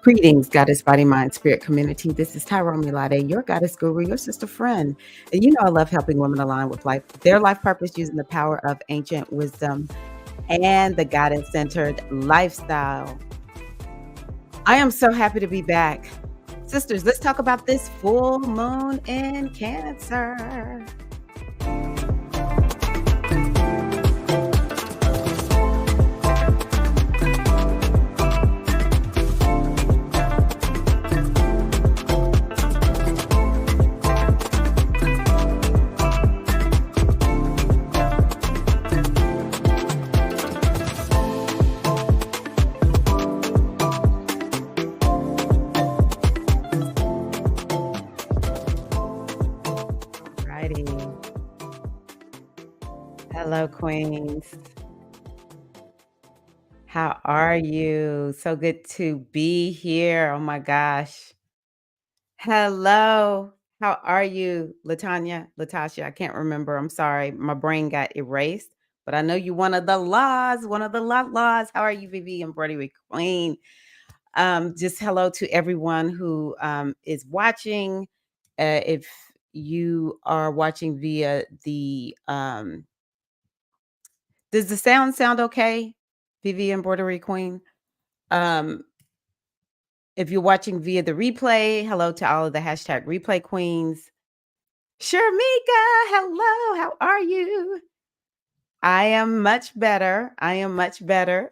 Greetings, Goddess Body Mind Spirit community. This is Tyrone Milade, your goddess guru, your sister friend. And you know I love helping women align with their life purpose using the power of ancient wisdom and the goddess-centered lifestyle. I am so happy to be back. Sisters, let's talk about this full moon in Cancer. Righty. Hello, Queens. How are you? So good to be here. Oh my gosh. Hello. How are you, Latanya? Latasha, I can't remember. I'm sorry. My brain got erased. But I know you one of the laws. How are you, Vivi and Brody Queen? Just hello to everyone who is watching. If you are watching via the does the sound okay? Vivi and Bordery Queen. Um, if you're watching via the replay, hello to all of the hashtag replay queens. Sharmika, hello, how are you? I am much better. I am much better.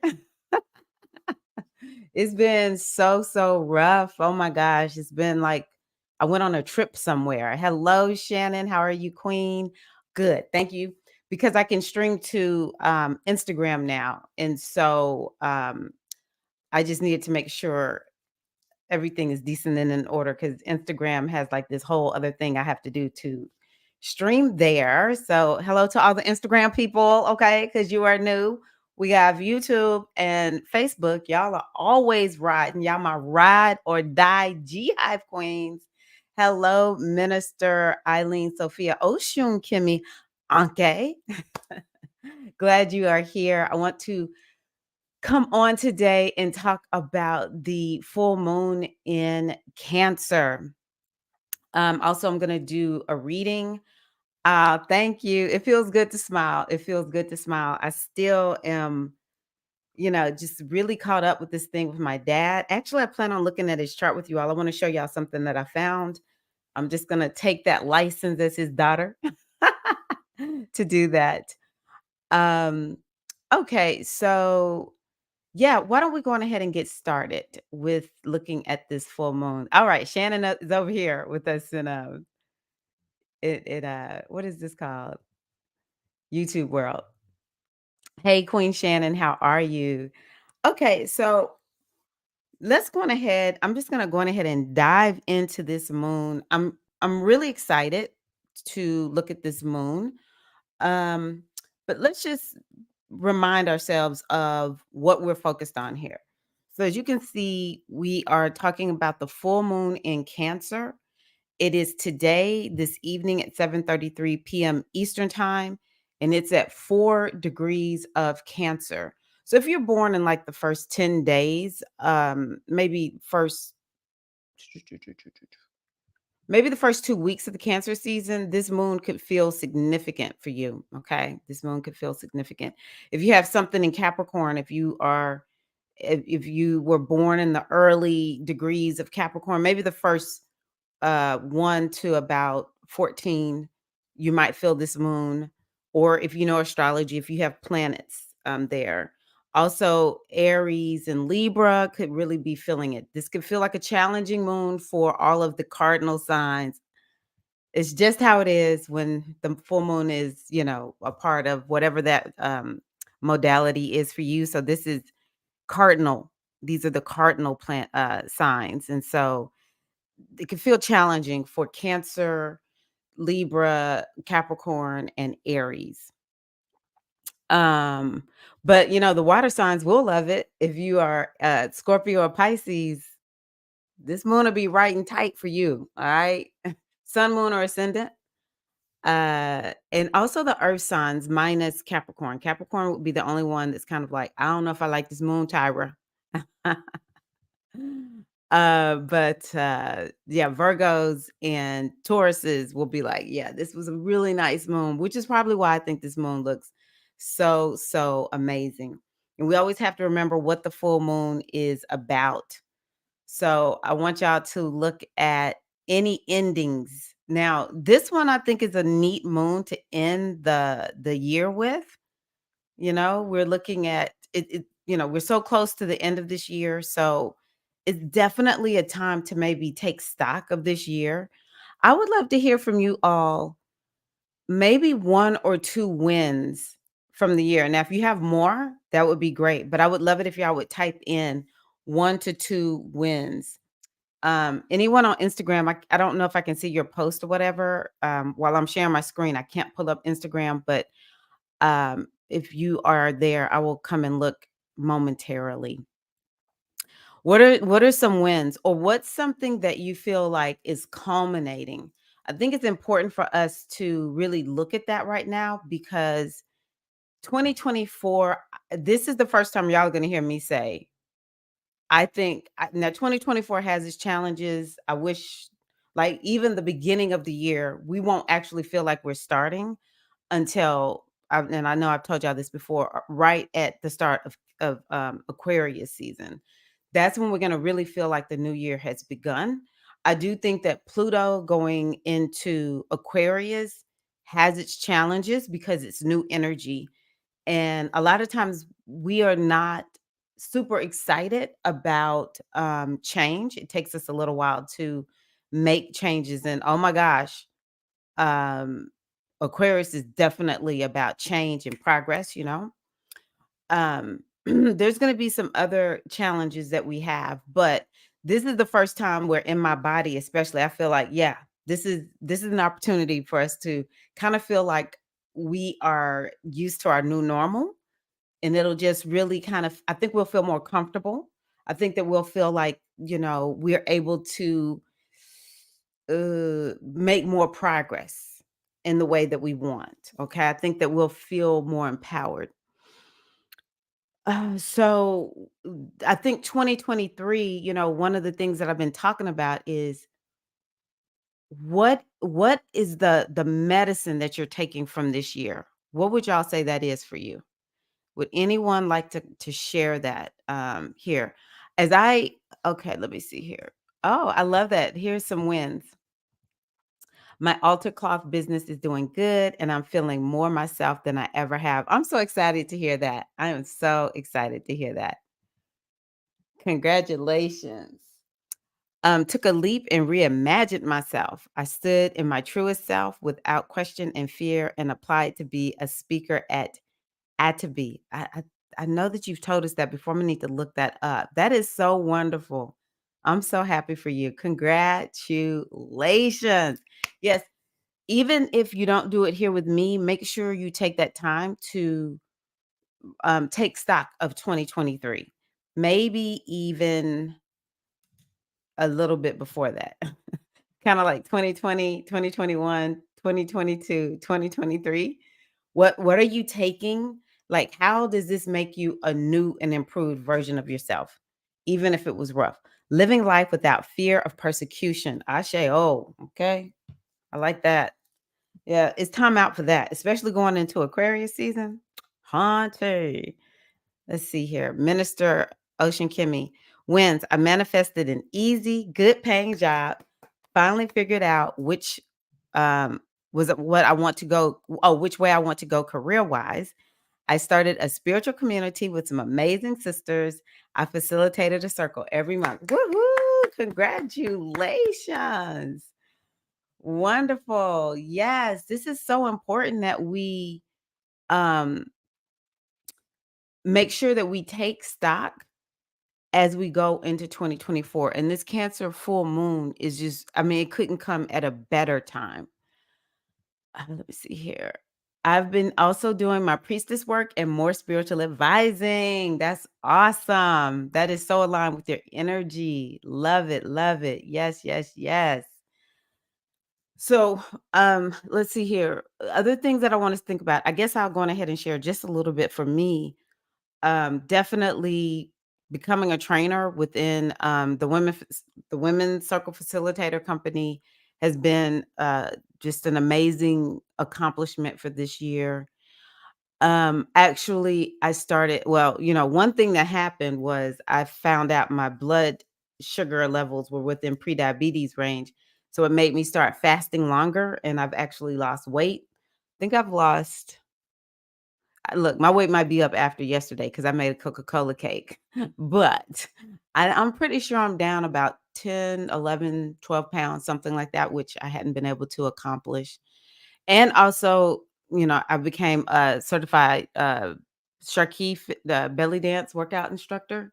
It's been so rough. Oh my gosh. It's been like I went on a trip somewhere. Hello, Shannon. How are you, Queen? Good. Thank you. Because I can stream to Instagram now. And so I just needed to make sure everything is decent and in order because Instagram has like this whole other thing I have to do to stream there. So hello to all the Instagram people, okay? Because you are new. We have YouTube and Facebook. Y'all are always riding. Y'all my ride or die G Hive queens. Hello, Minister Eileen Sophia Oshun Kimmy Anke. Glad you are here. I want to come on today and talk about the full moon in Cancer. Also, I'm going to do a reading. Thank you. It feels good to smile. It feels good to smile. I still am, just really caught up with this thing with my dad. Actually, I plan on looking at his chart with you all. I want to show y'all something that I found. I'm just going to take that license as his daughter to do that. Um, okay, so yeah, why don't we go on ahead and get started with looking at this full moon? All right, Shannon is over here with us in what is this called? YouTube world. Hey, Queen Shannon, how are you? Okay, so let's go on ahead. I'm just gonna go on ahead and dive into this moon. I'm really excited to look at this moon. Um, but let's just remind ourselves of what we're focused on here. So as you can see, we are talking about the full moon in Cancer. It is today, this evening at 7:33 p.m. Eastern time, and it's at 4 degrees of Cancer. So if you're born in like the first 10 days, maybe the first 2 weeks of the Cancer season, this moon could feel significant for you, okay? This moon could feel significant. If you have something in Capricorn, if you were born in the early degrees of Capricorn, maybe the first 1 to about 14, you might feel this moon. Or if you know astrology, if you have planets there. Also, Aries and Libra could really be feeling it. This could feel like a challenging moon for all of the cardinal signs. It's just how it is when the full moon is, a part of whatever that modality is for you. So this is cardinal. These are the cardinal plant signs. And so it can feel challenging for Cancer, Libra, Capricorn, and Aries. But the water signs will love it. If you are Scorpio or Pisces, this moon will be right and tight for you. All right. Sun, moon, or ascendant. And also the earth signs minus Capricorn. Capricorn would be the only one that's kind of like, I don't know if I like this moon, Tyra. But yeah, Virgos and Tauruses will be like, yeah, this was a really nice moon, which is probably why I think this moon looks so amazing. And we always have to remember what the full moon is about. So I want y'all to look at any endings. Now, this one I think is a neat moon to end the year with. We're looking at it, we're so close to the end of this year, so it's definitely a time to maybe take stock of this year. I would love to hear from you all, maybe 1 or 2 wins from the year. Now, if you have more, that would be great, but I would love it if y'all would type in 1 to 2 wins. Anyone on Instagram, I don't know if I can see your post or whatever, while I'm sharing my screen. I can't pull up Instagram, but if you are there, I will come and look momentarily. What are some wins, or what's something that you feel like is culminating? I think it's important for us to really look at that right now, because 2024, this is the first time y'all are going to hear me say, I think now 2024 has its challenges. I wish, like, even the beginning of the year, we won't actually feel like we're starting until, and I know I've told y'all this before, right at the start of Aquarius season. That's when we're going to really feel like the new year has begun. I do think that Pluto going into Aquarius has its challenges because it's new energy. And a lot of times we are not super excited about change. It takes us a little while to make changes. And oh my gosh, um, Aquarius is definitely about change and progress. There's going to be some other challenges that we have, but this is the first time where in my body, especially, I feel like, yeah, this is an opportunity for us to kind of feel like we are used to our new normal, and it'll just really kind of, I think we'll feel more comfortable. I think that we'll feel like, we're able to make more progress in the way that we want. Okay. I think that we'll feel more empowered. I think 2023, one of the things that I've been talking about is what is the medicine that you're taking from this year? What would y'all say that is for you? Would anyone like to share that here? As I Okay, let me see here. Oh, I love that. Here's some wins. My altar cloth business is doing good, and I'm feeling more myself than I ever have. I'm so excited to hear that. I am so excited to hear that. Congratulations. Took a leap and reimagined myself. I stood in my truest self without question and fear and applied to be a speaker at Atabi. I know that you've told us that before. I'm gonna need to look that up. That is so wonderful. I'm so happy for you. Congratulations. Yes, even if you don't do it here with me, make sure you take that time to take stock of 2023. Maybe even a little bit before that. Kind of like 2020, 2021, 2022, 2023. What are you taking? Like, how does this make you a new and improved version of yourself, even if it was rough? Living life without fear of persecution. Ashe, oh, okay. I like that. Yeah, it's time out for that, especially going into Aquarius season. Haunty. Let's see here. Minister Ocean Kimmy wins. I manifested an easy, good paying job. Finally figured out which was what I want to go, which way I want to go career wise. I started a spiritual community with some amazing sisters. I facilitated a circle every month. Woohoo! Congratulations. Wonderful. Yes, this is so important that we um make sure that we take stock as we go into 2024. And this Cancer full moon is just, I mean, it couldn't come at a better time. Let me see here. I've been also doing my priestess work and more spiritual advising. That's awesome. That is so aligned with your energy. Love it. Love it. Yes, yes, yes. So, let's see here. Other things that I want us to think about. I guess I'll go on ahead and share just a little bit for me. Definitely becoming a trainer within the Women's Circle Facilitator Company has been just an amazing accomplishment for this year. Actually, I started, well, one thing that happened was I found out my blood sugar levels were within prediabetes range. So it made me start fasting longer, and I've actually lost weight. I think I've lost, look, my weight might be up after yesterday because I made a Coca-Cola cake, but I'm pretty sure I'm down about 10, 11, 12 pounds, something like that, which I hadn't been able to accomplish. And also, I became a certified the belly dance workout instructor,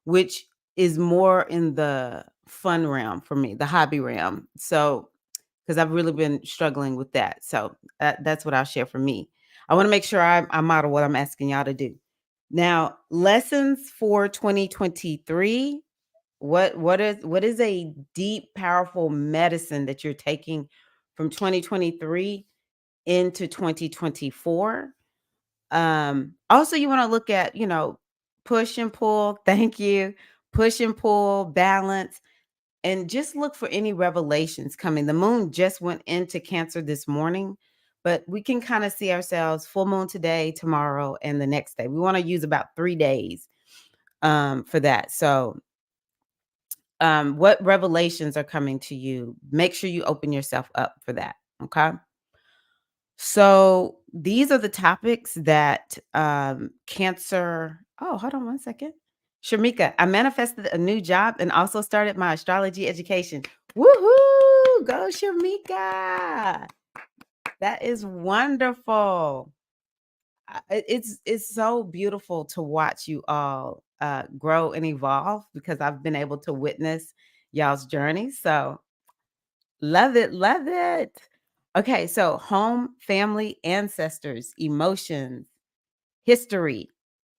which is more in the fun realm for me, the hobby realm. So, because I've really been struggling with that. So that's what I'll share for me. I want to make sure I model what I'm asking y'all to do. Now, lessons for 2023. What is a deep, powerful medicine that you're taking from 2023 into 2024? Also, you want to look at, push and pull. Thank you. Push and pull, balance, and just look for any revelations coming. The moon just went into Cancer this morning, but we can kind of see ourselves full moon today, tomorrow, and the next day. We want to use about 3 days for that. So, what revelations are coming to you? Make sure you open yourself up for that. Okay. So these are the topics that Cancer. Oh, hold on one second. Shamika, I manifested a new job and also started my astrology education. Woohoo! Go, Shamika. That is wonderful. It's so beautiful to watch you all grow and evolve because I've been able to witness y'all's journey. So love it, love it. Okay, so home, family, ancestors, emotions, history,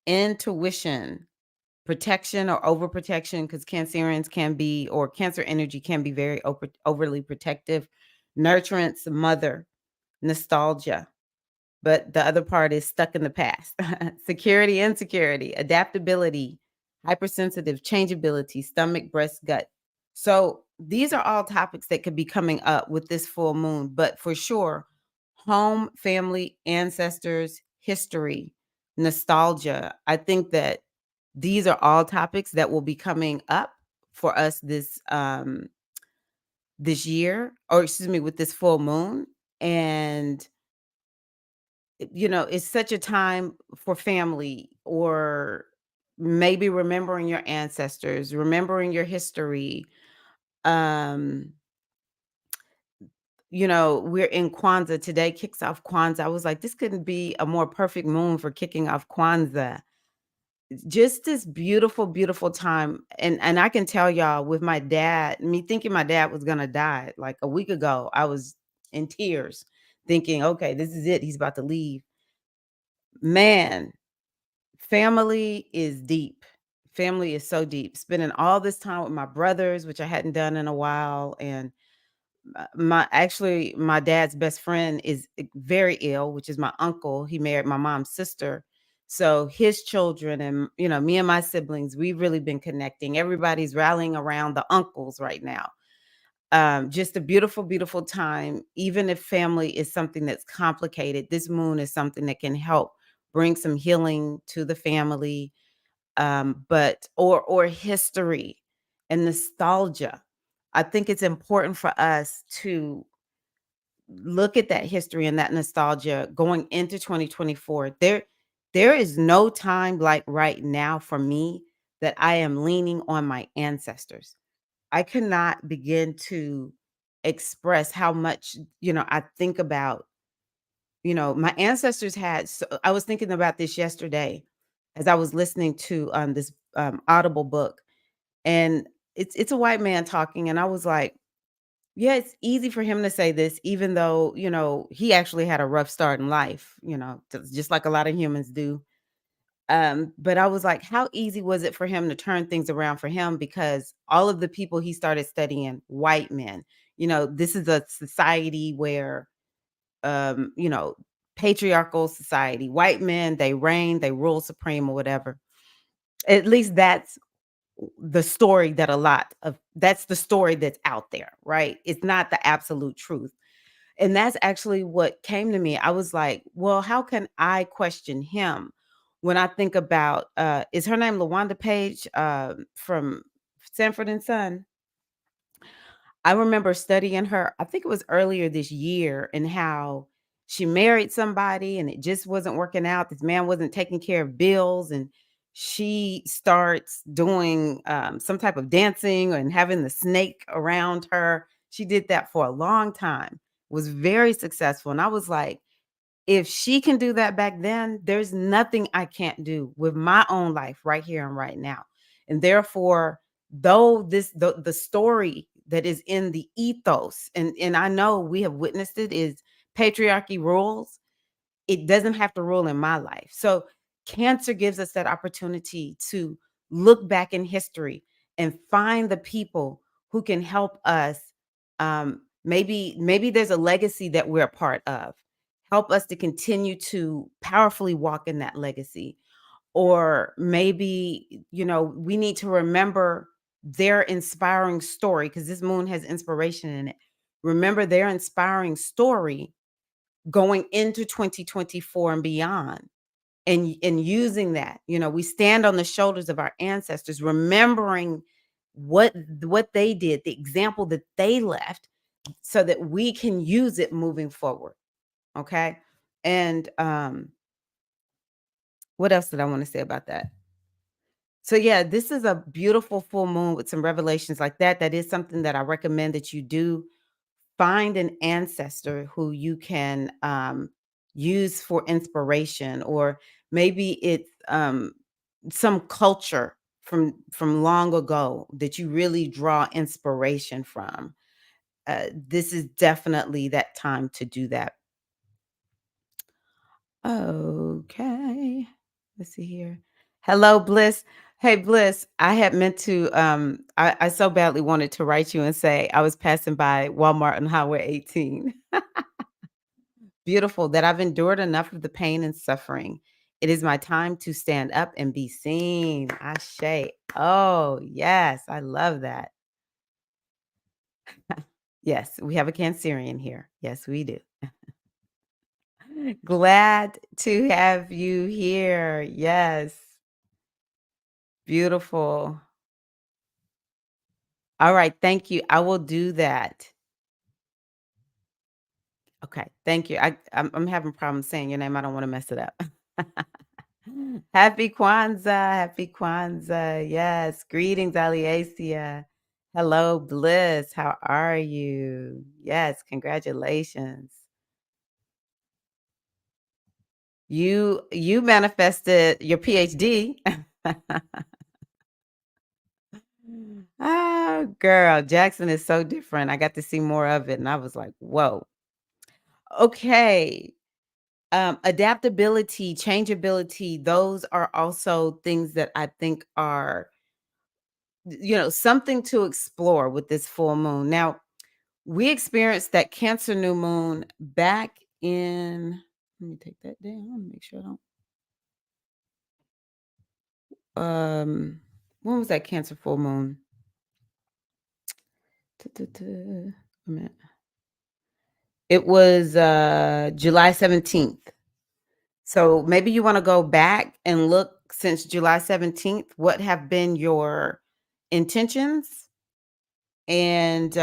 intuition, protection or overprotection, because Cancerians can be, or Cancer energy can be very overly protective, nurturance, mother, nostalgia. But the other part is stuck in the past. Security, insecurity, adaptability, hypersensitive, changeability, stomach, breast, gut. So these are all topics that could be coming up with this full moon, but for sure, home, family, ancestors, history, nostalgia. I think that these are all topics that will be coming up for us this year, or excuse me, with this full moon. And it's such a time for family, or maybe remembering your ancestors, remembering your history. Um, we're in Kwanzaa today, kicks off Kwanzaa. I was like, this couldn't be a more perfect moon for kicking off Kwanzaa. Just this beautiful, beautiful time. And I can tell y'all, with my dad, me thinking my dad was gonna die like a week ago, I was in tears, thinking, okay, this is it. He's about to leave. Man, family is deep. Family is so deep. Spending all this time with my brothers, which I hadn't done in a while, and my dad's best friend is very ill, which is my uncle. He married my mom's sister. So his children and me and my siblings, we've really been connecting. Everybody's rallying around the uncles right now. Just a beautiful, beautiful time. Even if family is something that's complicated, this moon is something that can help bring some healing to the family, but or history and nostalgia. I think it's important for us to look at that history and that nostalgia going into 2024. There is no time like right now for me that I am leaning on my ancestors. I cannot begin to express how much, I think about, my ancestors had. So I was thinking about this yesterday as I was listening to this Audible book, and it's a white man talking, and I was like, yeah, it's easy for him to say this, even though he actually had a rough start in life, just like a lot of humans do. But I was like, how easy was it for him to turn things around for him? Because all of the people he started studying, white men, this is a society where, um, you know, patriarchal society, white men, they reign, they rule supreme or whatever. At least the story that a lot of that's the story that's out there, right? It's not the absolute truth. And that's actually what came to me. I was like, well, how can I question him when I think about is her name LaWanda Page from Sanford and Son? I remember studying her, I think it was earlier this year, and how she married somebody and it just wasn't working out. This man wasn't taking care of bills, and she starts doing some type of dancing and having the snake around her. She did that for a long time, was very successful. And I was like, if she can do that back then, there's nothing I can't do with my own life right here and right now. And therefore, though the story that is in the ethos, and I know we have witnessed it, is patriarchy rules, it doesn't have to rule in my life. So cancer gives us that opportunity to look back in history and find the people who can help us. Maybe there's a legacy that we're a part of. Help us to continue to powerfully walk in that legacy. Or maybe, we need to remember their inspiring story because this moon has inspiration in it. Remember their inspiring story going into 2024 and beyond, and using that. We stand on the shoulders of our ancestors, remembering what they did, the example that they left, so that we can use it moving forward. Okay. And what else did I want to say about that? So yeah, this is a beautiful full moon with some revelations like that. That is something that I recommend that you do. Find an ancestor who you can use for inspiration, or maybe it's some culture from long ago that you really draw inspiration from. This is definitely that time to do that. Okay. Let's see here. Hello, Bliss. Hey, Bliss. I had meant to, I so badly wanted to write you and say I was passing by Walmart on Highway 18. Beautiful that I've endured enough of the pain and suffering. It is my time to stand up and be seen. Ashe. Oh, yes. I love that. Yes, we have a Cancerian here. Yes, we do. Glad to have you here. Yes. Beautiful. All right. Thank you. I will do that. Okay. Thank you. I'm having problems saying your name. I don't want to mess it up. Happy Kwanzaa. Happy Kwanzaa. Yes. Greetings, Aliasia. Hello, Bliss. How are you? Yes. Congratulations. You manifested your PhD. Oh, girl, Jackson is so different. I got to see more of it and I was like, whoa. Okay. Adaptability, changeability, those are also things that I think are, something to explore with this full moon. Now, we experienced that Cancer new moon back in, let me take that down, make sure I don't, when was that Cancer full moon? A minute. It was July 17th. So maybe you want to go back and look since July 17th, what have been your intentions, and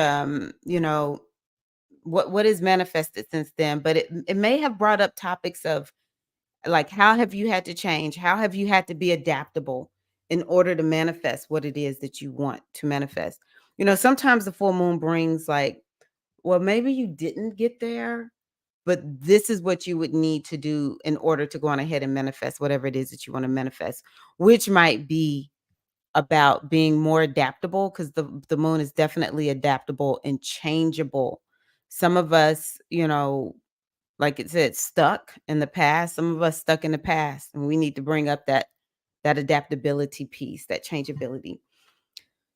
what is manifested since then. But it may have brought up topics of, like, how have you had to change? How have you had to be adaptable in order to manifest what it is that you want to manifest? Sometimes the full moon brings, like, well, maybe you didn't get there, but this is what you would need to do in order to go on ahead and manifest whatever it is that you want to manifest, which might be about being more adaptable, because the moon is definitely adaptable and changeable. Some of us, like it said, stuck in the past. Some of us stuck in the past, and we need to bring up that adaptability piece, that changeability.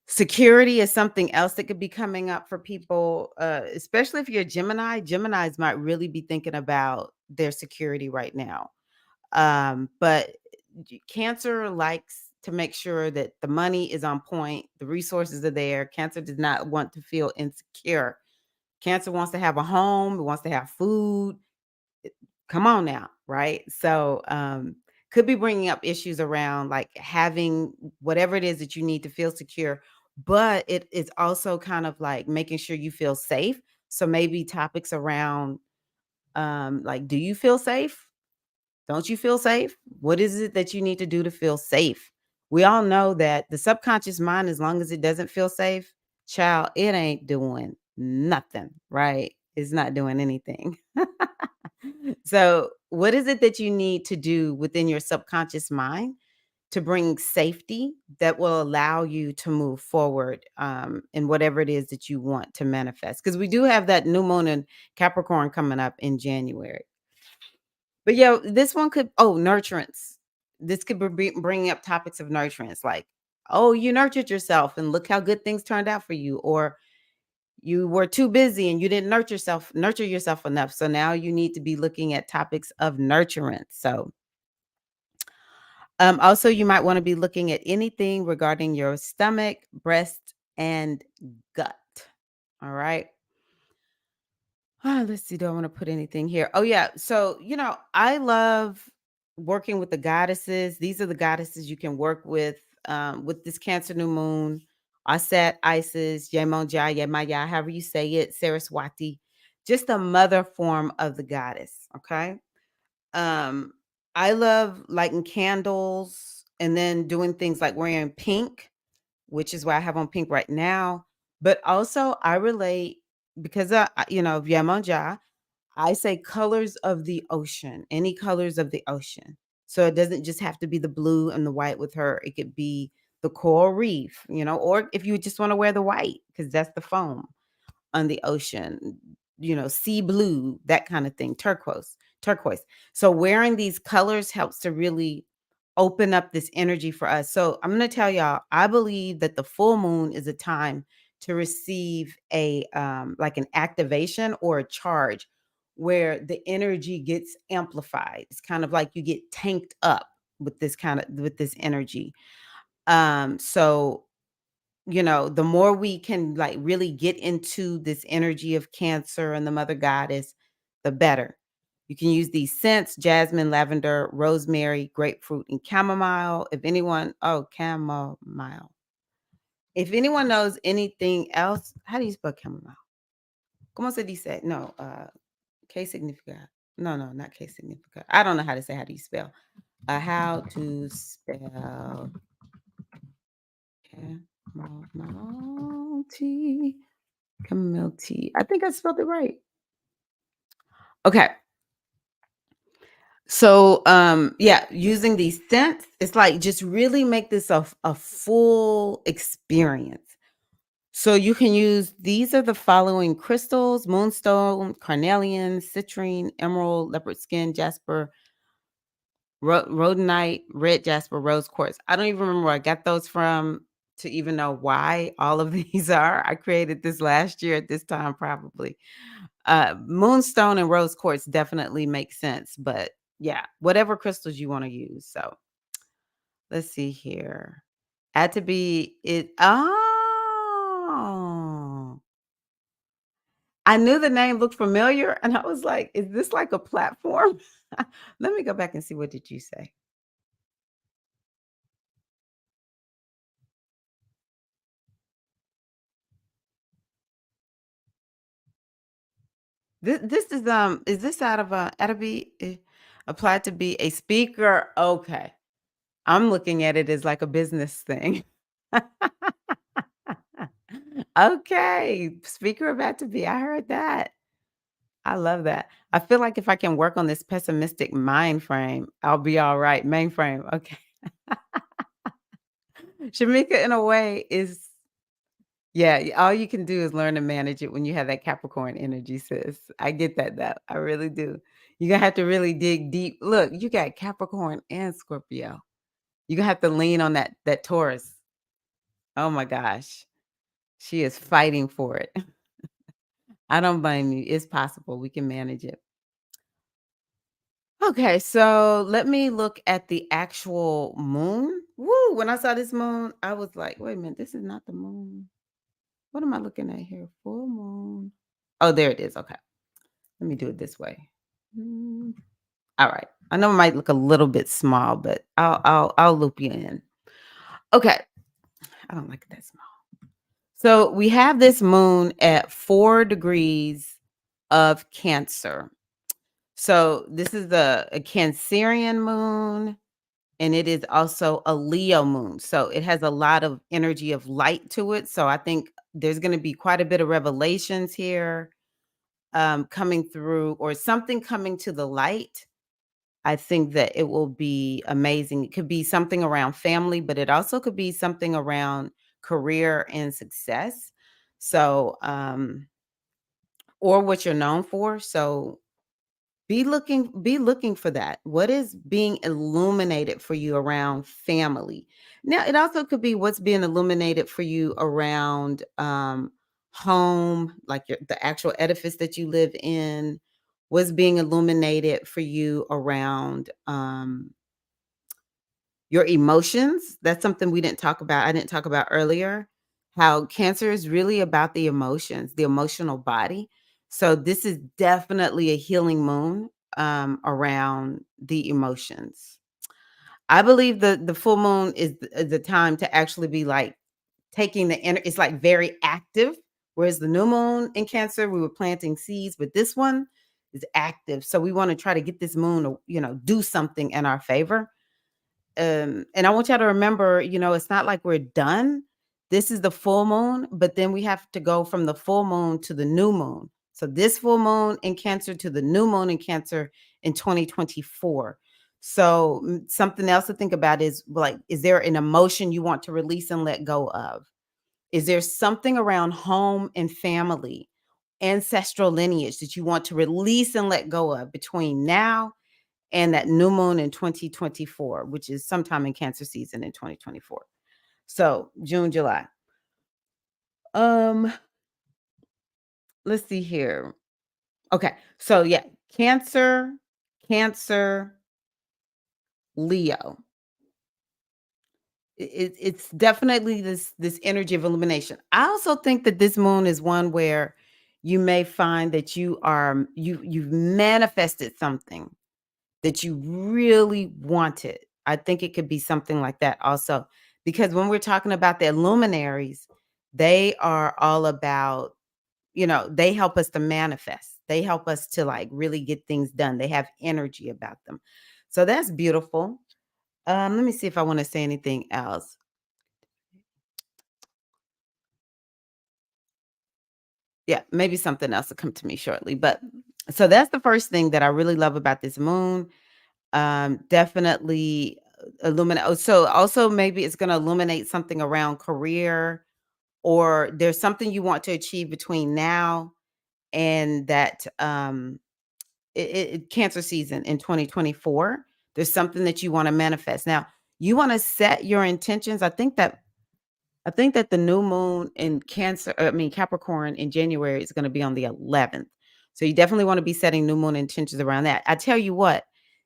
Security is something else that could be coming up for people, especially if you're a Gemini. Geminis might really be thinking about their security right now. But Cancer likes to make sure that the money is on point, the resources are there. Cancer does not want to feel insecure. Cancer wants to have a home, it wants to have food. Come on now, right? So, could be bringing up issues around like having whatever it is that you need to feel secure, but it is also kind of like making sure you feel safe. So maybe topics around like, do you feel safe? Don't you feel safe? What is it that you need to do to feel safe? We all know that the subconscious mind, as long as it doesn't feel safe, child, it ain't doing nothing, right? It's not doing anything. So, what is it that you need to do within your subconscious mind to bring safety that will allow you to move forward in whatever it is that you want to manifest? Because we do have that new moon in Capricorn coming up in January. But yeah, this one could, oh, nurturance. This could be bringing up topics of nurturance, like, oh, you nurtured yourself and look how good things turned out for you, or you were too busy and you didn't nurture yourself enough. So now you need to be looking at topics of nurturance. So also you might want to be looking at anything regarding your stomach, breast, and gut. All right. Let's see. Do I want to put anything here? Oh, yeah. So, I love working with the goddesses. These are the goddesses you can work with this Cancer new moon. Aset, Isis, Yemonja, Yemaya, however you say it, Saraswati, just the mother form of the goddess. Okay. Um, I love lighting candles and then doing things like wearing pink, which is why I have on pink right now. But also, I relate because, of Yemonja, I say colors of the ocean, any colors of the ocean. So it doesn't just have to be the blue and the white with her. It could be the coral reef, or if you just want to wear the white, because that's the foam on the ocean, sea blue, that kind of thing, turquoise. So wearing these colors helps to really open up this energy for us. So I'm going to tell y'all, I believe that the full moon is a time to receive a like an activation or a charge where the energy gets amplified. It's kind of like you get tanked up with this energy. So the more we can like really get into this energy of Cancer and the mother goddess, the better. You can use these scents: jasmine, lavender, rosemary, grapefruit, and chamomile. Chamomile. If anyone knows anything else, how do you spell chamomile? ¿Cómo se dice? No, ¿qué significa? No, no, not ¿qué significa? I don't know how to say how do you spell. How to spell chamomile tea. Chamomile tea. I think I spelled it right. Okay. So, yeah, using these scents, it's like just really make this a full experience. So you can use these are the following crystals: moonstone, carnelian, citrine, emerald, leopard skin, jasper, rhodonite, red jasper, rose quartz. I don't even remember where I got those from to even know why all of these are. I created this last year at this time, probably. Moonstone and rose quartz definitely make sense, but yeah, whatever crystals you want to use. So let's see here. Had to be it. Oh, I knew the name looked familiar, and I was like, "Is this like a platform?" Let me go back and see. What did you say? This is this out of a out to be applied to be a speaker? Okay, I'm looking at it as like a business thing. Okay, speaker about to be. I heard that. I love that. I feel like if I can work on this pessimistic mind frame, I'll be all right. Mainframe. Okay. Shamika, in a way, is yeah, all you can do is learn to manage it when you have that Capricorn energy, sis. I get that though. I really do. You're gonna have to really dig deep. Look, you got Capricorn and Scorpio. You're gonna have to lean on that Taurus. Oh my gosh. She is fighting for it. I don't blame you. It's possible. We can manage it. Okay, so let me look at the actual moon. Woo! When I saw this moon, I was like, wait a minute, this is not the moon. What am I looking at here? Full moon. Oh, there it is. Okay. Let me do it this way. Mm, all right. I know it might look a little bit small, but I'll loop you in. Okay. I don't like it that small. So we have this moon at 4 degrees of Cancer. So this is a Cancerian moon, and it is also a Leo moon. So it has a lot of energy of light to it. So I think there's going to be quite a bit of revelations here coming through, or something coming to the light. I think that it will be amazing. It could be something around family, but it also could be something around career and success. So, or what you're known for. So be looking for that. What is being illuminated for you around family? Now, it also could be what's being illuminated for you around home, like the actual edifice that you live in. What's being illuminated for you around your emotions. That's something we didn't talk about. I didn't talk about earlier. How Cancer is really about the emotions, the emotional body. So this is definitely a healing moon around the emotions. I believe the full moon is the time to actually be like taking the energy. It's like very active. Whereas the new moon in Cancer, we were planting seeds, but this one is active. So we want to try to get this moon to, do something in our favor. And I want y'all to remember, it's not like we're done. This is the full moon, but then we have to go from the full moon to the new moon. So this full moon in Cancer to the new moon in Cancer in 2024. So something else to think about is like, is there an emotion you want to release and let go of? Is there something around home and family, ancestral lineage that you want to release and let go of between now and that new moon in 2024, which is sometime in Cancer season in 2024. So June, July. Um, let's see here. Okay, so yeah, Cancer, Cancer, Leo. It's definitely this energy of illumination. I also think that this moon is one where you may find that you've manifested something that you really wanted. I think it could be something like that also. Because when we're talking about the luminaries, they are all about, they help us to manifest. They help us to like really get things done. They have energy about them. So that's beautiful. Let me see if I want to say anything else. Yeah, maybe something else will come to me shortly. But so that's the first thing that I really love about this moon. Definitely illuminate. Oh, so also maybe it's going to illuminate something around career, or there's something you want to achieve between now and that Cancer season in 2024. There's something that you want to manifest. Now, you want to set your intentions. I think that the new moon in Capricorn in January is going to be on the 11th. So you definitely want to be setting new moon intentions around that. I tell you what,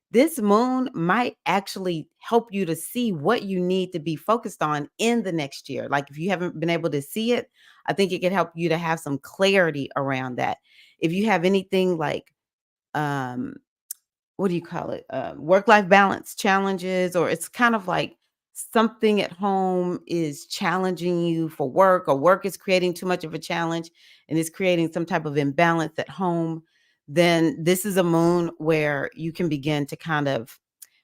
this moon might actually help you to see what you need to be focused on in the next year. Like if you haven't been able to see it, I think it could help you to have some clarity around that. If you have anything like um what do you call it? Work-life balance challenges, or it's kind of like something at home is challenging you for work, or work is creating too much of a challenge and it's creating some type of imbalance at home, then this is a moon where you can begin to kind of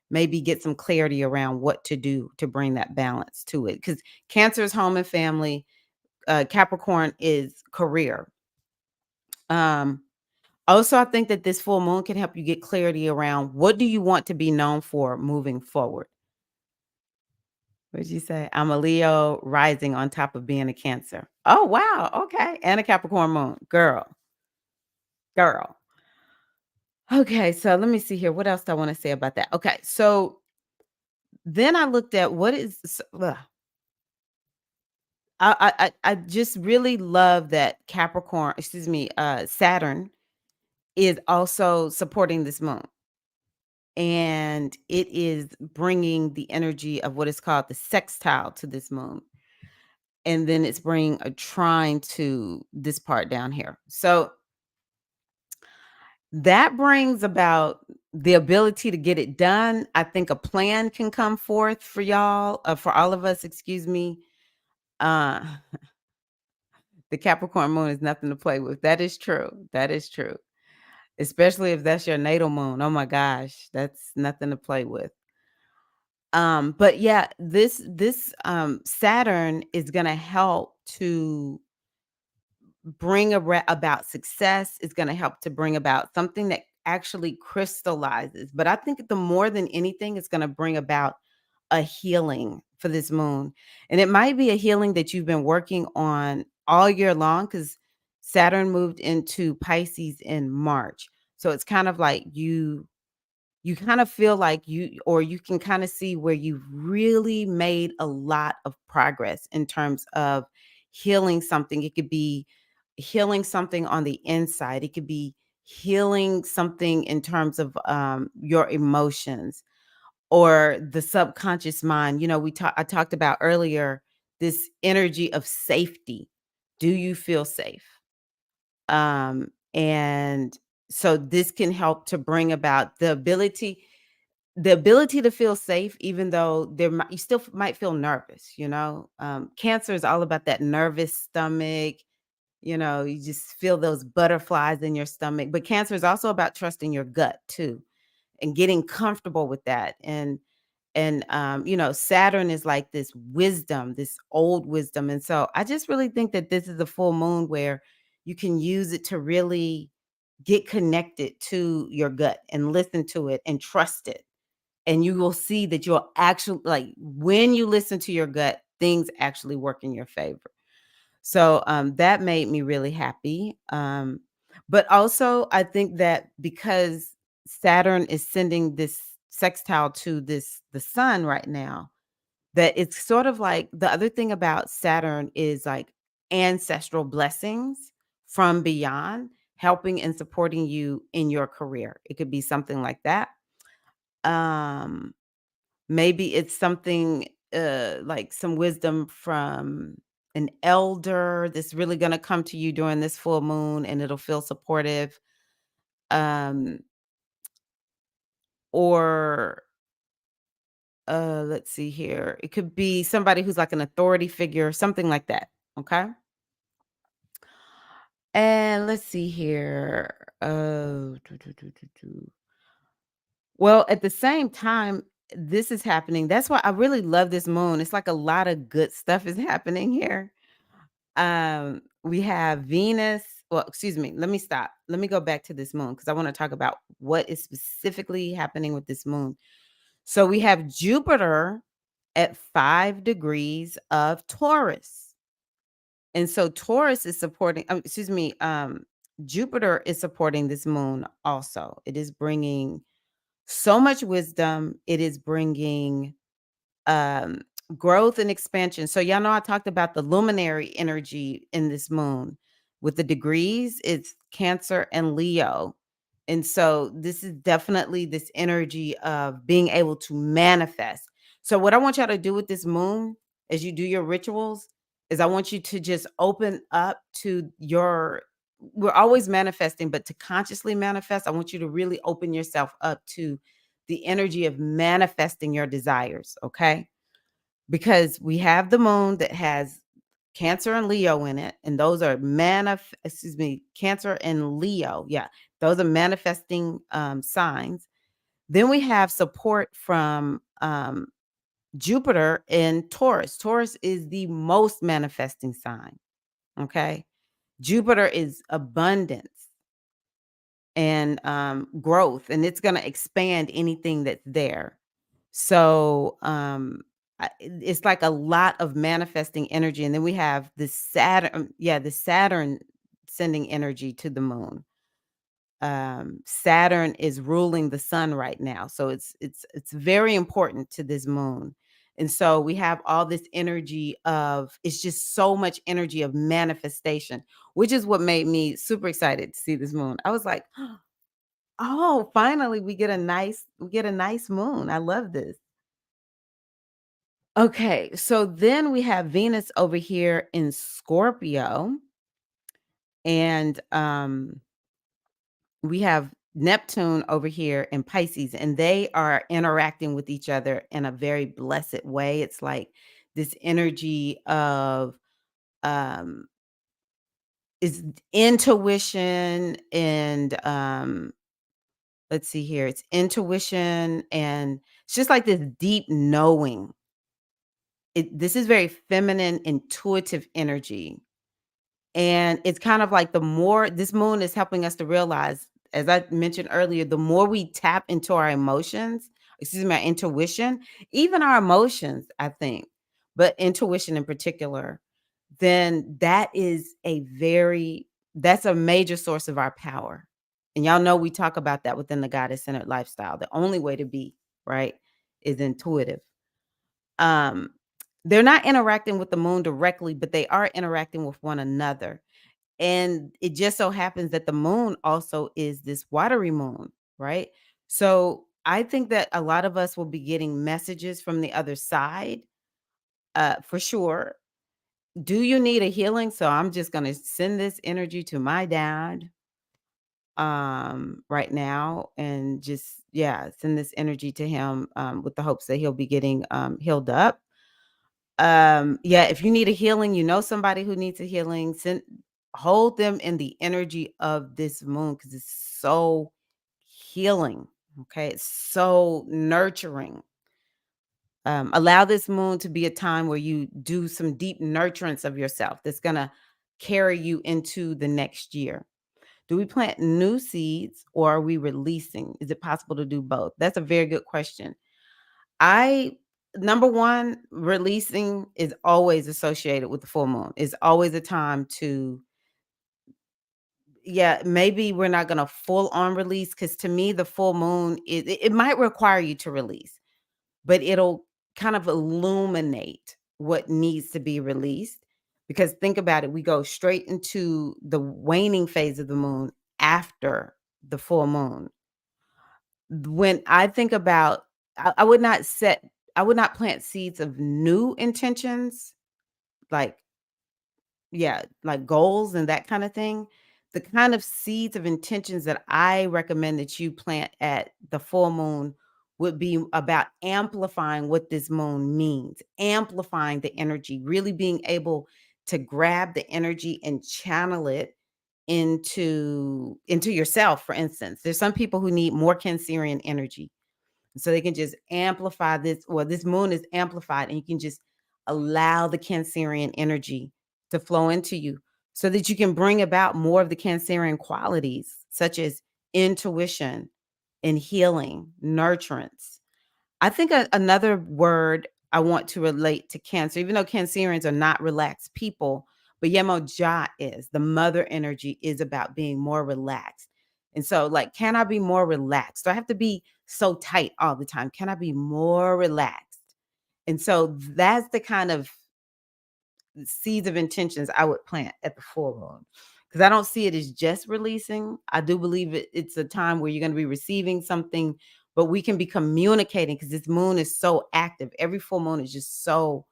maybe get some clarity around what to do to bring that balance to it. Because Cancer is home and family, Capricorn is career. Um, Also, I think that this full moon can help you get clarity around what do you want to be known for moving forward. What did you say? I'm a Leo rising on top of being a Cancer. Oh, wow. Okay. And a Capricorn moon. Girl, girl. Okay. So let me see here. What else do I want to say about that? Okay. So then I looked at I just really love that Capricorn, excuse me, Saturn is also supporting this moon. and it is bringing the energy of what is called the sextile to this moon. And then it's bringing a trine to this part down here. So that brings about the ability to get it done. I think a plan can come forth for y'all, for all of us, excuse me. Uh, the Capricorn moon is nothing to play with. That is true. That is true. Especially if that's your natal moon. Oh my gosh, that's nothing to play with. But yeah, this Saturn is gonna help to bring about success. Is going to help to bring about something that actually crystallizes. But I think the more than anything, it's going to bring about a healing for this moon. And it might be a healing that you've been working on all year long, because Saturn moved into Pisces in March. So it's kind of like you kind of feel like you can kind of see where you've really made a lot of progress in terms of healing something. It could be healing something on the inside. It could be healing something in terms of your emotions or the subconscious mind. I talked about earlier this energy of safety. Do you feel safe? And so this can help to bring about the ability to feel safe, even though you still might feel nervous. Cancer is all about that nervous stomach. You just feel those butterflies in your stomach. But Cancer is also about trusting your gut too, and getting comfortable with that. And Saturn is like this wisdom, this old wisdom. And so I just really think that this is a full moon where you can use it to really get connected to your gut and listen to it and trust it. And you will see that you'll actually, like, when you listen to your gut, things actually work in your favor. So that made me really happy. But also, I think that because Saturn is sending this sextile to the sun right now, that it's sort of like the other thing about Saturn is like ancestral blessings from beyond helping and supporting you in your career. It could be something like that. Um, Maybe it's something, like some wisdom from an elder that's really gonna come to you during this full moon, and it'll feel supportive. Um, or, let's see here. It could be somebody who's like an authority figure, something like that, okay? And let's see here. Well, at the same time, this is happening. That's why I really love this moon. It's like a lot of good stuff is happening here. We have Venus. Well, excuse me. Let me stop. Let me go back to this moon because I want to talk about what is specifically happening with this moon. So we have Jupiter at 5 degrees of Taurus. And so Taurus is supporting, Jupiter is supporting this moon also. It is bringing so much wisdom. It is bringing um, growth and expansion. So y'all know I talked about the luminary energy in this moon with the degrees. It's Cancer and Leo. And so this is definitely this energy of being able to manifest. So what I want y'all to do with this moon as you do your rituals is I want you to just open up to we're always manifesting, but to consciously manifest, I want you to really open yourself up to the energy of manifesting your desires, okay? Because we have the moon that has Cancer and Leo in it, and those are Cancer and Leo. Yeah, those are manifesting signs. Then we have support from Jupiter in Taurus. Taurus is the most manifesting sign. Okay. Jupiter is abundance and growth, and it's going to expand anything that's there. So it's like a lot of manifesting energy. And then we have the Saturn sending energy to the moon. Saturn is ruling the sun right now. So it's very important to this moon. And so we have all this energy of, it's just so much energy of manifestation, which is what made me super excited to see this moon. I was like, Oh, finally we get a nice moon. I love this. Okay, so then we have Venus over here in Scorpio, and we have Neptune over here in Pisces, and they are interacting with each other in a very blessed way. It's like this energy of um is intuition and let's see here. It's intuition and it's just like this deep knowing. This is very feminine, intuitive energy. And it's kind of like the more this moon is helping us to realize, as I mentioned earlier, the more we tap into our emotions, excuse me, our intuition, even our emotions, I think, but intuition in particular, then that's a major source of our power. And y'all know we talk about that within the goddess centered lifestyle. The only way to be, right, is intuitive. Um, they're not interacting with the moon directly, but they are interacting with one another. And it just so happens that the moon also is this watery moon, right? So I think that a lot of us will be getting messages from the other side, for sure. Do you need a healing? So I'm just gonna send this energy to my dad right now and just send this energy to him with the hopes that he'll be getting healed up. Yeah, if you need a healing, you know somebody who needs a healing, hold them in the energy of this moon because it's so healing. Okay, it's so nurturing. Allow this moon to be a time where you do some deep nurturance of yourself that's gonna carry you into the next year. Do we plant new seeds or are we releasing? Is it possible to do both? That's a very good question. I Number 1, releasing is always associated with the full moon. It's always a time to maybe we're not gonna full on release because to me, the full moon, it might require you to release, but it'll kind of illuminate what needs to be released. Because think about it, we go straight into the waning phase of the moon after the full moon. When I think about I would not plant seeds of new intentions, like like goals and that kind of thing. The kind of seeds of intentions that I recommend that you plant at the full moon would be about amplifying what this moon means, amplifying the energy, really being able to grab the energy and channel it into yourself. For instance, there's some people who need more Cancerian energy, so they can just amplify this, or this moon is amplified, and you can just allow the Cancerian energy to flow into you so that you can bring about more of the Cancerian qualities, such as intuition and healing, nurturance. I think another word I want to relate to Cancer, even though Cancerians are not relaxed people, but Yemoja is the mother energy is about being more relaxed. And so, like, can I be more relaxed? Do I have to be so tight all the time? Can I be more relaxed? And so that's the kind of seeds of intentions I would plant at the full moon. Because I don't see it as just releasing. I do believe it's a time where you're going to be receiving something, but we can be communicating because this moon is so active. Every full moon is just so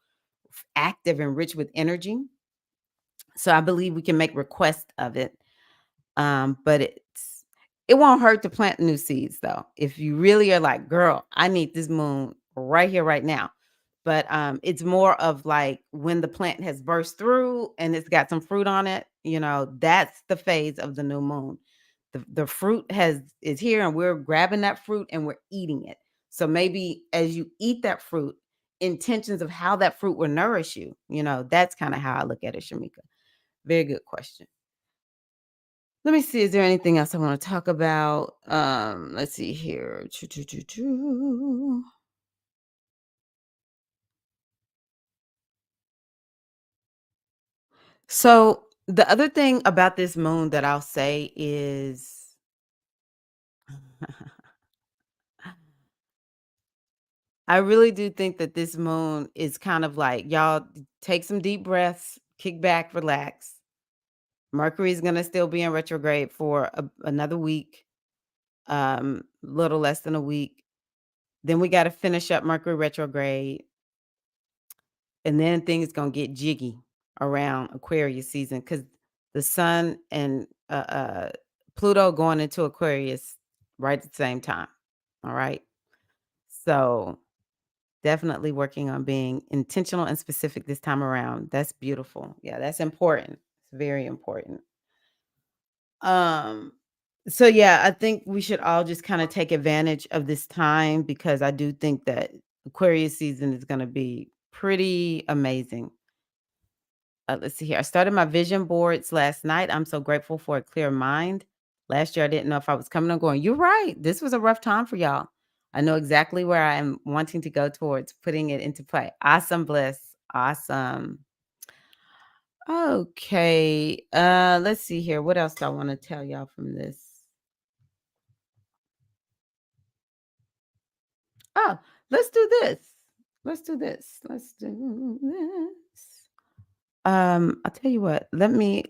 active and rich with energy. So I believe we can make requests of it. But it won't hurt to plant new seeds though. If you really are like, girl, I need this moon right here, right now. But it's more of like when the plant has burst through and it's got some fruit on it, that's the phase of the new moon. The fruit is here and we're grabbing that fruit and we're eating it. So maybe as you eat that fruit, intentions of how that fruit will nourish you, that's kind of how I look at it, Shamika. Very good question. Let me see. Is there anything else I want to talk about? Let's see here. So the other thing about this moon that I'll say is I really do think that this moon is kind of like y'all take some deep breaths, kick back, relax. Mercury's gonna still be in retrograde for another week. little less than a week. Then we got to finish up Mercury retrograde, and then things gonna get jiggy around Aquarius season because the Sun and Pluto going into Aquarius right at the same time. All right, so definitely working on being intentional and specific this time around. That's beautiful. Yeah, that's important. It's very important. Um, so yeah, I think we should all just kind of take advantage of this time because I do think that Aquarius season is going to be pretty amazing. Let's see here. I started my vision boards last night. I'm so grateful for a clear mind. Last year, I didn't know if I was coming or going. You're right. This was a rough time for y'all. I know exactly where I am wanting to go towards putting it into play. Awesome, Bliss. Awesome. Okay. Let's see here. What else do I want to tell y'all from this? Oh, let's do this. Let's do this. Let's do this. I'll tell you what. Let me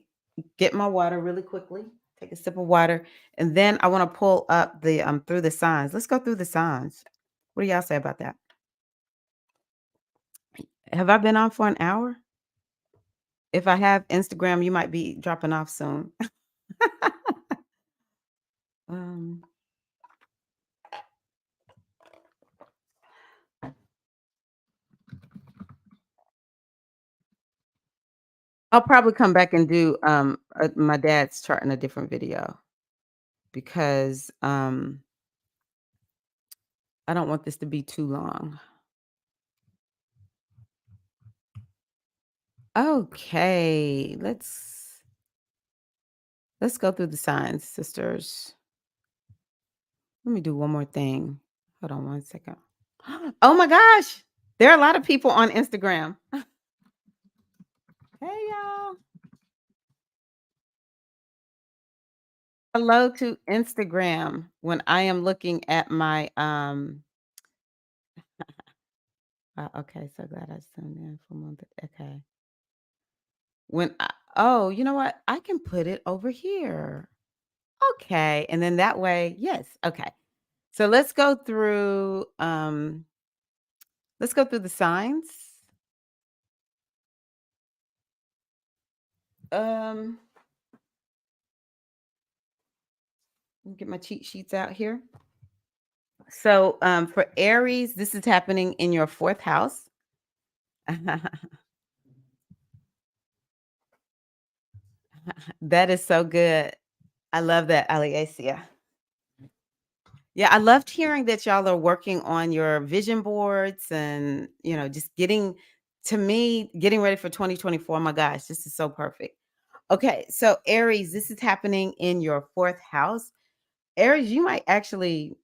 get my water really quickly. Take a sip of water, and then I want to pull up the through the signs. Let's go through the signs. What do y'all say about that? Have I been on for an hour? If I have Instagram, you might be dropping off soon. um, I'll probably come back and do my dad's chart in a different video because I don't want this to be too long. Okay, let's go through the signs, sisters. Let me do one more thing. Hold on one second. Oh my gosh, there are a lot of people on Instagram. Hey y'all. Hello to Instagram when I am looking at my okay, so glad I tuned in for a month. Okay. Oh, you know what? I can put it over here. Okay. And then that way, yes. Okay. So let's go through the signs. Um let me get my cheat sheets out here. So for Aries, this is happening in your fourth house. That is so good. I love that, Aliasia. Yeah, I loved hearing that y'all are working on your vision boards and, just getting ready for 2024. Oh my gosh, this is so perfect. Okay, so Aries, this is happening in your fourth house. Aries, you might actually,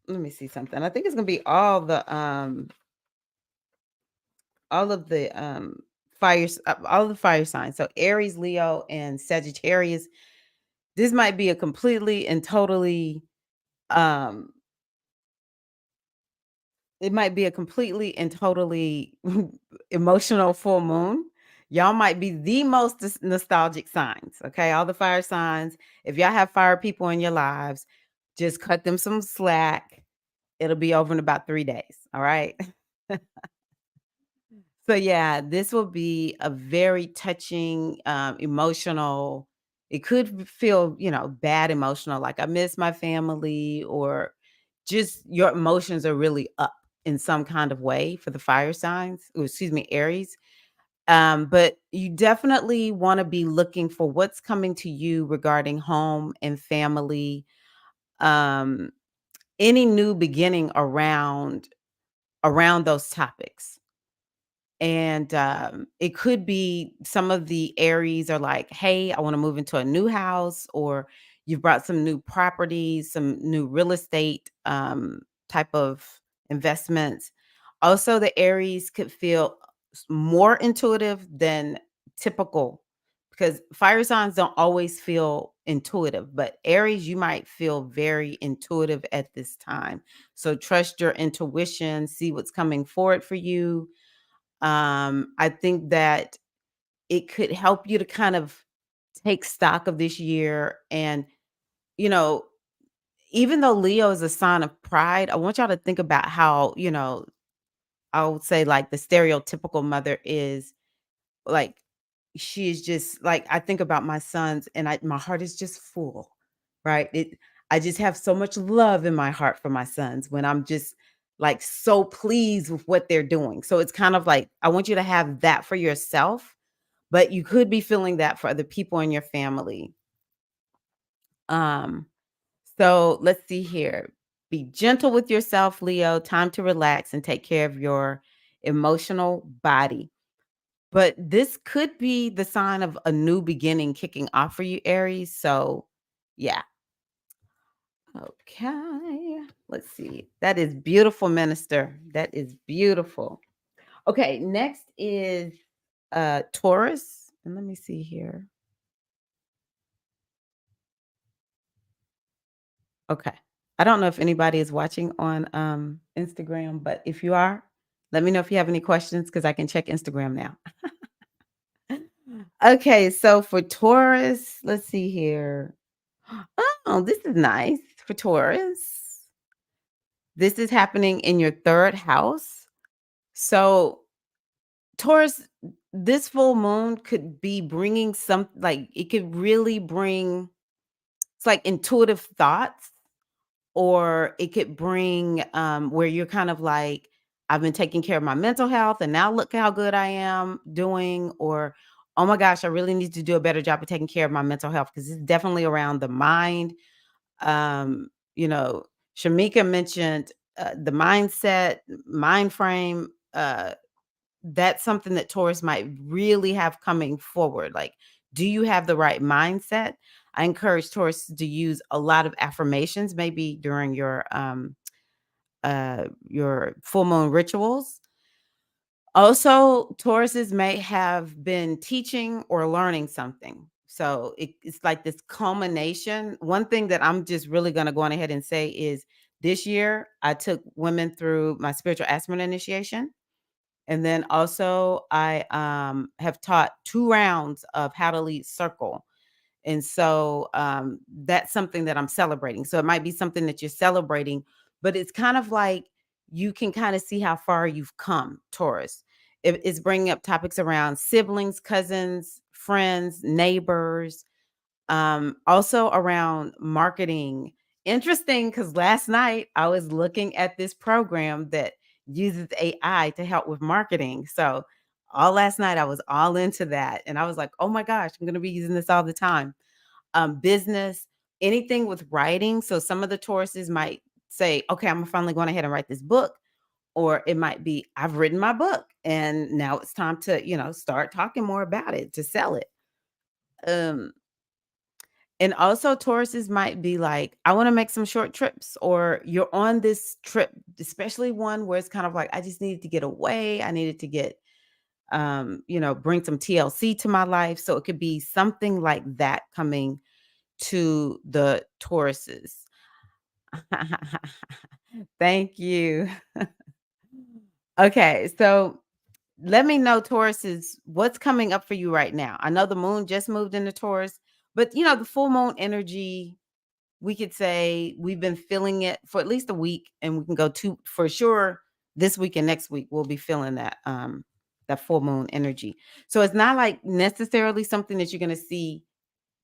let me see something. I think it's gonna be all of the fires, all of the fire signs. So Aries, Leo, and Sagittarius. This might be a completely and totally um it might be a completely and totally emotional full moon. Y'all might be the most nostalgic signs, okay? All the fire signs. If y'all have fire people in your lives, just cut them some slack. It'll be over in about 3 days, all right? So yeah, this will be a very touching, emotional. It could feel, bad emotional, like I miss my family, or just your emotions are really up in some kind of way for the fire signs. Excuse me, Aries. But you definitely want to be looking for what's coming to you regarding home and family. Um, any new beginning around those topics. And, it could be some of the Aries are like, "Hey, I wanna move into a new house," or you've brought some new properties, some new real estate, type of investments. Also, the Aries could feel more intuitive than typical because fire signs don't always feel intuitive, but Aries, you might feel very intuitive at this time. So trust your intuition, see what's coming forward for you. I think that it could help you to kind of take stock of this year and, you know, even though Leo is a sign of pride, I want y'all to think about how, I would say like the stereotypical mother is like she is just like I think about my sons and my heart is just full, right? I just have so much love in my heart for my sons when I'm just like so pleased with what they're doing. So it's kind of like I want you to have that for yourself, but you could be feeling that for other people in your family. Um so let's see here. Be gentle with yourself, Leo. Time to relax and take care of your emotional body. But this could be the sign of a new beginning kicking off for you, Aries. So, yeah. Okay. Let's see. That is beautiful, Minister. That is beautiful. Okay. Next is Taurus. And let me see here. Okay. I don't know if anybody is watching on Instagram, but if you are, let me know if you have any questions because I can check Instagram now. Okay, so for Taurus, let's see here. Oh, this is nice for Taurus. This is happening in your third house. So, Taurus, this full moon could be bringing some, like, it could really bring, it's like intuitive thoughts, or it could bring where you're kind of like, I've been taking care of my mental health and now look how good I am doing, or oh my gosh, I really need to do a better job of taking care of my mental health because it's definitely around the mind. um you know Shamika mentioned the mindset, mind frame. That's something that Taurus might really have coming forward. Like, do you have the right mindset? I encourage Taurus to use a lot of affirmations maybe during your full moon rituals. Also, Tauruses may have been teaching or learning something. So it's like this culmination. One thing that I'm just really going to go on ahead and say is this year I took women through my spiritual aspirant initiation. And then also I have taught 2 rounds of how to lead circle. And so that's something that I'm celebrating. So it might be something that you're celebrating, but it's kind of like you can kind of see how far you've come, Taurus. It's bringing up topics around siblings, cousins, friends, neighbors, also around marketing. Interesting because last night I was looking at this program that uses AI to help with marketing. So all last night I was all into that. And I was like, oh my gosh, I'm going to be using this all the time. Business, anything with writing. So some of the Tauruses might say, okay, I'm finally going ahead and write this book. Or it might be, I've written my book and now it's time to, start talking more about it to sell it. Um, and also Tauruses might be like, I want to make some short trips, or you're on this trip, especially one where it's kind of like, I just needed to get away. I needed to get, bring some TLC to my life. So it could be something like that coming to the Tauruses. Thank you. Okay, so let me know, Tauruses, what's coming up for you right now. I know the moon just moved into Taurus, but the full moon energy, we could say we've been feeling it for at least a week, and we can go to for sure this week and next week we'll be feeling that full moon energy. So it's not like necessarily something that you're going to see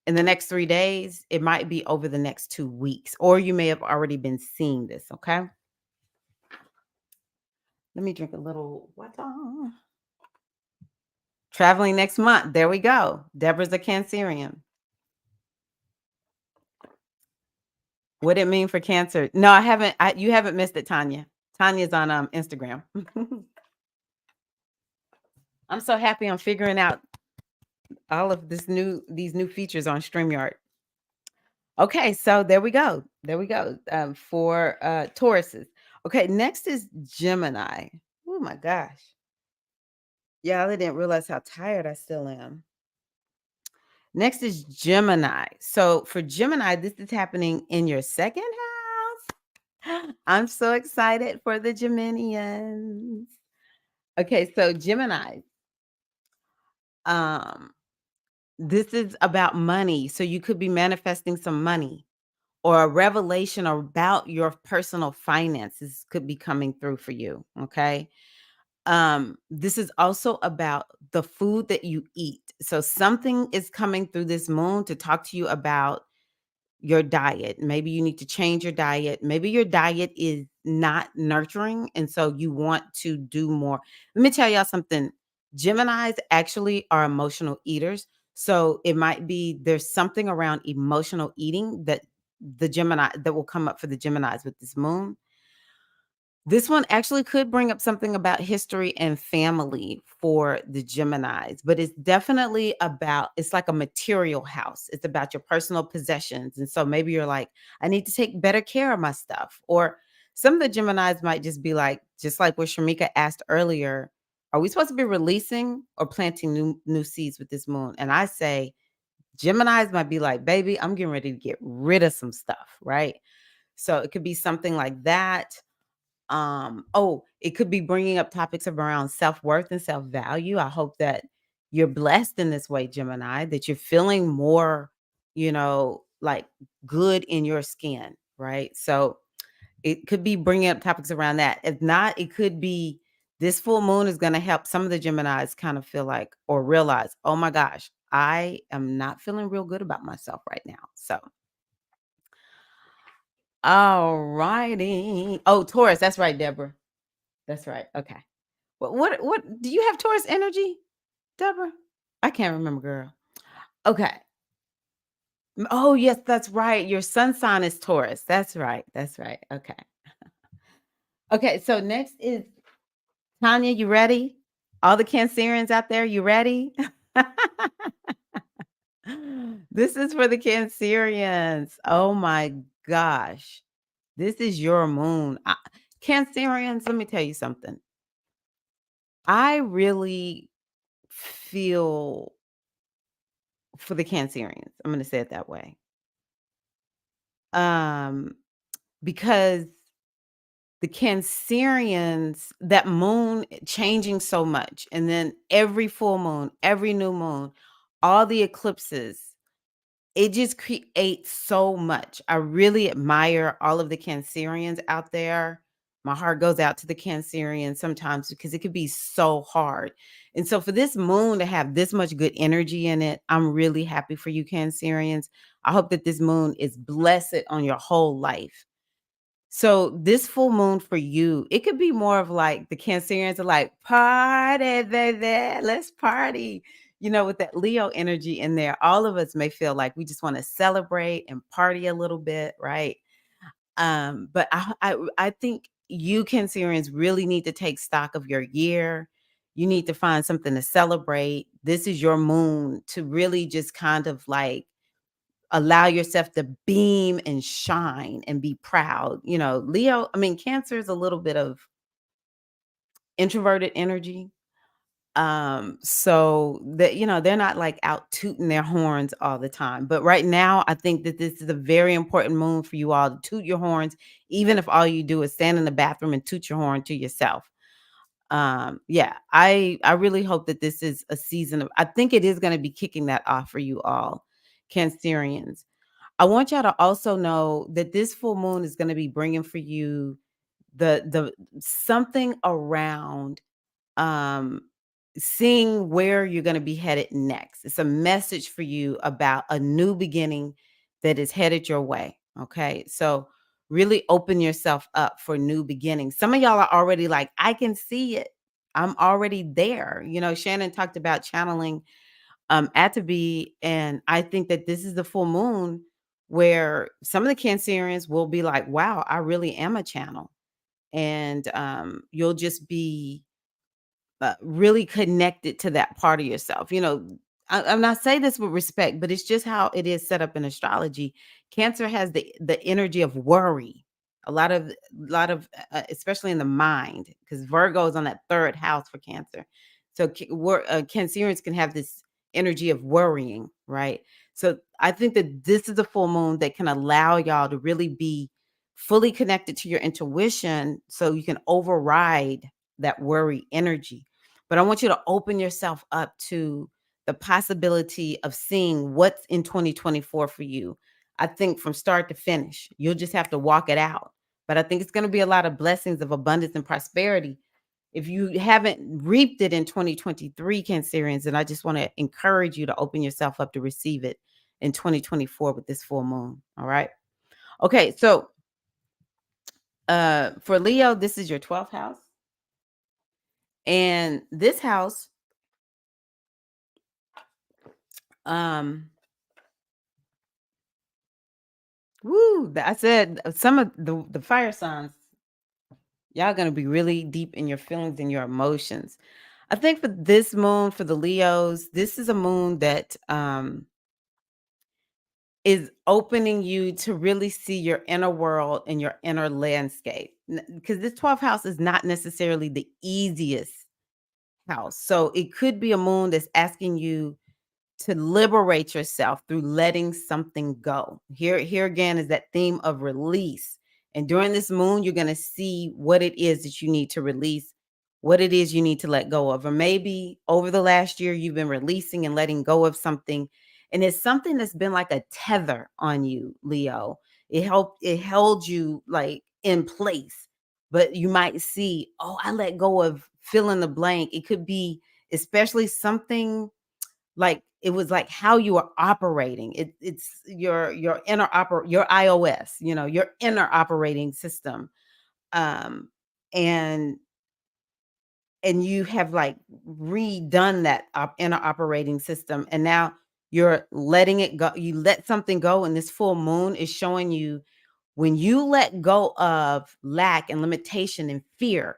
in the next 3 days. It might be over the next 2 weeks, or you may have already been seeing this, okay? Let me drink a little water. Traveling next month. There we go. Deborah's a Cancerian. What it mean for Cancer? No, I haven't. You haven't missed it, Tanya. Tanya's on Instagram. I'm so happy I'm figuring out all of these new features on StreamYard. Okay, so there we go. There we go. For Tauruses. Okay, next is Gemini. Oh my gosh. Yeah, I didn't realize how tired I still am. Next is Gemini. So for Gemini, this is happening in your second house. I'm so excited for the Geminians. Okay, so Gemini. Um, this is about money. So you could be manifesting some money, or a revelation about your personal finances could be coming through for you. Okay. This is also about the food that you eat. So something is coming through this moon to talk to you about your diet. Maybe you need to change your diet. Maybe your diet is not nurturing. And so you want to do more. Let me tell y'all something. Geminis actually are emotional eaters. So it might be there's something around emotional eating that the Gemini that will come up for the Geminis with this moon. This one actually could bring up something about history and family for the Geminis, but it's definitely about it's like a material house. It's about your personal possessions. And so maybe you're like, I need to take better care of my stuff. Or some of the Geminis might just be like, just like what Shamika asked earlier, are we supposed to be releasing or planting new seeds with this moon? And I say Geminis might be like, baby, I'm getting ready to get rid of some stuff, right? So it could be something like that. It could be bringing up topics around self-worth and self-value. I hope that you're blessed in this way, Gemini, that you're feeling more, like good in your skin, right? So it could be bringing up topics around that. If not, it could be this full moon is going to help some of the Geminis kind of feel like or realize, oh my gosh, I am not feeling real good about myself right now. So, all righty. Oh, Taurus, that's right, Deborah. That's right. Okay. What do you have Taurus energy, Deborah? I can't remember, girl. Okay. Oh, yes, that's right. Your sun sign is Taurus. That's right. That's right. Okay. Okay, so next is Tanya. You ready? All the Cancerians out there, you ready? This is for the Cancerians. Oh my gosh. This is your moon. Cancerians, let me tell you something. I really feel for the Cancerians. I'm gonna say it that way. Um, because the Cancerians, that moon changing so much, and then every full moon, every new moon, all the eclipses, it just creates so much. I really admire all of the Cancerians out there. My heart goes out to the Cancerians sometimes because it could be so hard. And so for this moon to have this much good energy in it, I'm really happy for you, Cancerians. I hope that this moon is blessed on your whole life. So this full moon for you, it could be more of like the Cancerians are like, party, baby, let's party. With that Leo energy in there, all of us may feel like we just want to celebrate and party a little bit, right? But I think you Cancerians really need to take stock of your year. You need to find something to celebrate. This is your moon to really just kind of like allow yourself to beam and shine and be proud. Leo, I mean, Cancer is a little bit of introverted energy. So that, they're not like out tooting their horns all the time. But right now, I think that this is a very important moon for you all to toot your horns, even if all you do is stand in the bathroom and toot your horn to yourself. Yeah, I really hope that this is a season of, I think it is going to be kicking that off for you all, Cancerians. I want y'all to also know that this full moon is going to be bringing for you the something around um seeing where you're going to be headed next. It's a message for you about a new beginning that is headed your way. Okay. So really open yourself up for new beginnings. Some of y'all are already like, I can see it. I'm already there. Shannon talked about channeling at to be. And I think that this is the full moon where some of the Cancerians will be like, wow, I really am a channel. And you'll just be really connected to that part of yourself. I'm not saying this with respect, but it's just how it is set up in astrology. Cancer has the energy of worry, a lot of especially in the mind, because Virgo is on that third house for Cancer. So Cancerians can have this energy of worrying, right? So I think that this is a full moon that can allow y'all to really be fully connected to your intuition, so you can override that worry energy. But I want you to open yourself up to the possibility of seeing what's in 2024 for you. I think from start to finish. You'll just have to walk it out. But I think it's going to be a lot of blessings of abundance and prosperity. If you haven't reaped it in 2023, Cancerians, and I just want to encourage you to open yourself up to receive it in 2024 with this full moon. All right. Okay. So for Leo, this is your 12th house. And this house, I said some of the fire signs, y'all gonna be really deep in your feelings and your emotions. I think for this moon, for the Leos, this is a moon that is opening you to really see your inner world and your inner landscape. Because this 12th house is not necessarily the easiest house. So it could be a moon that's asking you to liberate yourself through letting something go. Here again is that theme of release. And during this moon, you're going to see what it is that you need to release, what it is you need to let go of. Or maybe over the last year, you've been releasing and letting go of something. And it's something that's been like a tether on you, Leo. It held you like in place. But you might see, oh, I let go of fill in the blank. It could be especially something like it was like how you are operating. It's your your iOS, your inner operating system. Um, and and you have like redone that inner operating system, and now you're letting it go. You let something go, and this full moon is showing you when you let go of lack and limitation and fear,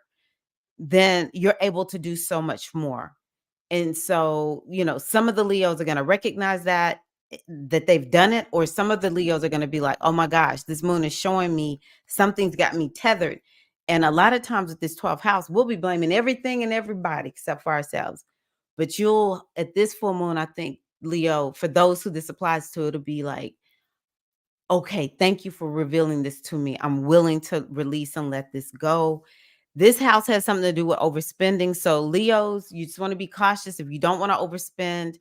then you're able to do so much more. And so, some of the Leos are going to recognize that they've done it, or some of the Leos are going to be like, oh my gosh, this moon is showing me something's got me tethered. And a lot of times with this 12th house, we'll be blaming everything and everybody except for ourselves. But at this full moon, I think, Leo, for those who this applies to, it'll be like, okay, thank you for revealing this to me. I'm willing to release and let this go. This house has something to do with overspending. So, Leos, you just want to be cautious. If you don't want to overspend,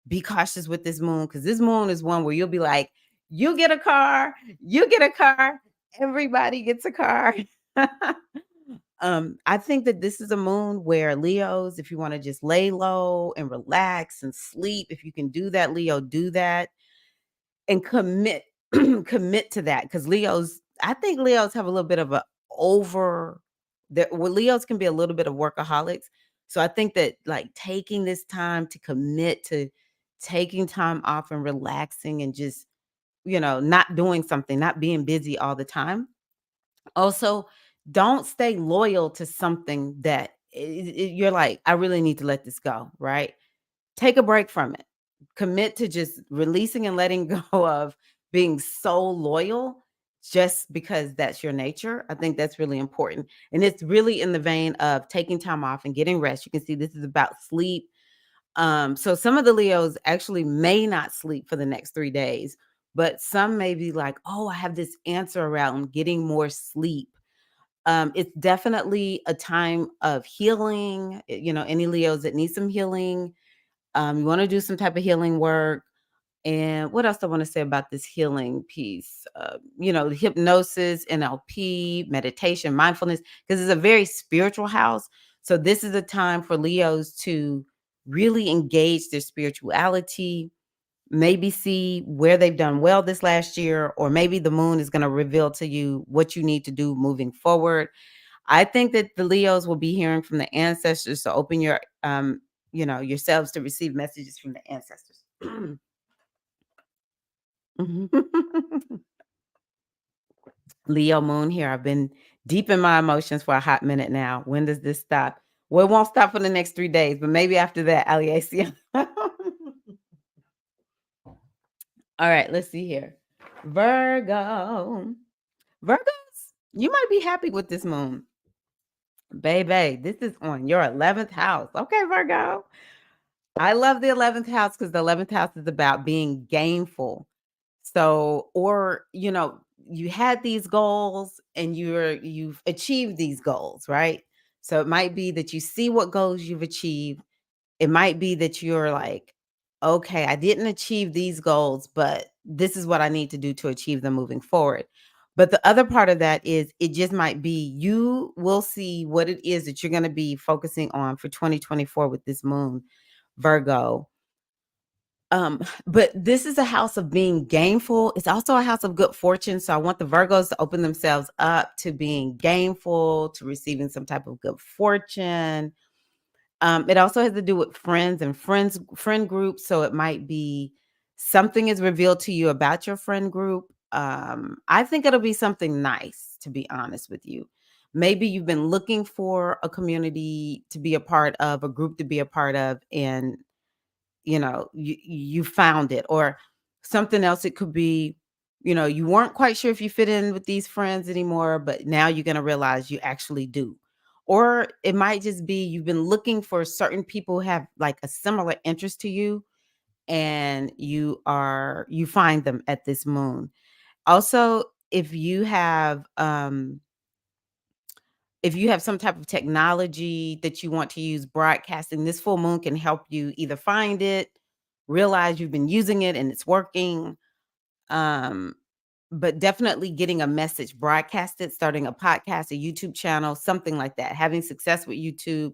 be cautious with this moon, because this moon is one where you'll be like, you get a car, everybody gets a car. I think that this is a moon where Leos, if you want to just lay low and relax and sleep, if you can do that, Leo, do that and commit to that, because I think Leos have a little bit of a over Leos can be a little bit of workaholics. So I think that like taking this time to commit to taking time off and relaxing and just, not doing something, not being busy all the time. Also, don't stay loyal to something that you're like, I really need to let this go, right? Take a break from it. Commit to just releasing and letting go of being so loyal just because that's your nature. I think that's really important. And it's really in the vein of taking time off and getting rest. You can see this is about sleep. So some of the Leos actually may not sleep for the next 3 days, but some may be like, oh, I have this answer around getting more sleep. It's definitely a time of healing. Any Leos that need some healing, you want to do some type of healing work. And what else I want to say about this healing piece? Hypnosis, NLP, meditation, mindfulness, because it's a very spiritual house. So this is a time for Leos to really engage their spirituality, maybe see where they've done well this last year, or maybe the moon is going to reveal to you what you need to do moving forward. I think that the Leos will be hearing from the ancestors, so open yourselves to receive messages from the ancestors. Leo moon here. I've been deep in my emotions for a hot minute now. When does this stop? Well, it won't stop for the next 3 days, but maybe after that, Aliasia. All right, let's see here. Virgo. Virgos, you might be happy with this moon. Baby, this is on your 11th house. Okay, Virgo. I love the 11th house because the 11th house is about being gainful. So, or, you had these goals and you've achieved these goals, right? So it might be that you see what goals you've achieved. It might be that you're like, okay, I didn't achieve these goals, but this is what I need to do to achieve them moving forward. But the other part of that is it just might be you will see what it is that you're going to be focusing on for 2024 with this moon, Virgo. But this is a house of being gainful. It's also a house of good fortune. So I want the Virgos to open themselves up to being gainful, to receiving some type of good fortune. It also has to do with friends and friend groups. So it might be something is revealed to you about your friend group. I think it'll be something nice, to be honest with you. Maybe you've been looking for a community to be a part of, a group to be a part of, and you found it. Or something else, it could be, you weren't quite sure if you fit in with these friends anymore, but now you're going to realize you actually do. Or it might just be you've been looking for certain people who have like a similar interest to you, and you find them at this moon. Also, if you have some type of technology that you want to use broadcasting, this full moon can help you either find it, realize you've been using it and it's working. Um, but definitely getting a message broadcasted, starting a podcast, a YouTube channel, something like that, having success with YouTube.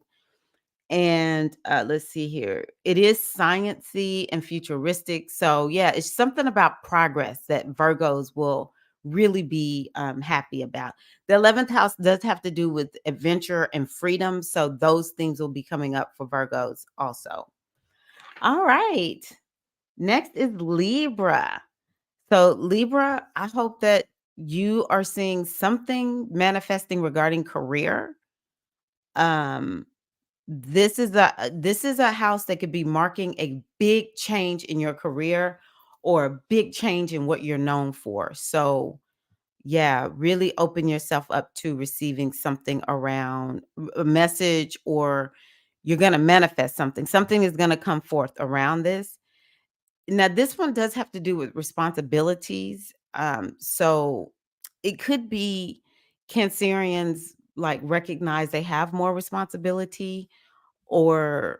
And let's see here. It is sciency and futuristic. So yeah, it's something about progress that Virgos will really be happy about. The 11th house does have to do with adventure and freedom. So those things will be coming up for Virgos also. All right. Next is Libra. So Libra, I hope that you are seeing something manifesting regarding career. Um, this is a house that could be marking a big change in your career or a big change in what you're known for. So, yeah, really open yourself up to receiving something around a message, or you're going to manifest something. Something is going to come forth around this. Now, this one does have to do with responsibilities. So it could be Cancerians like recognize they have more responsibility, or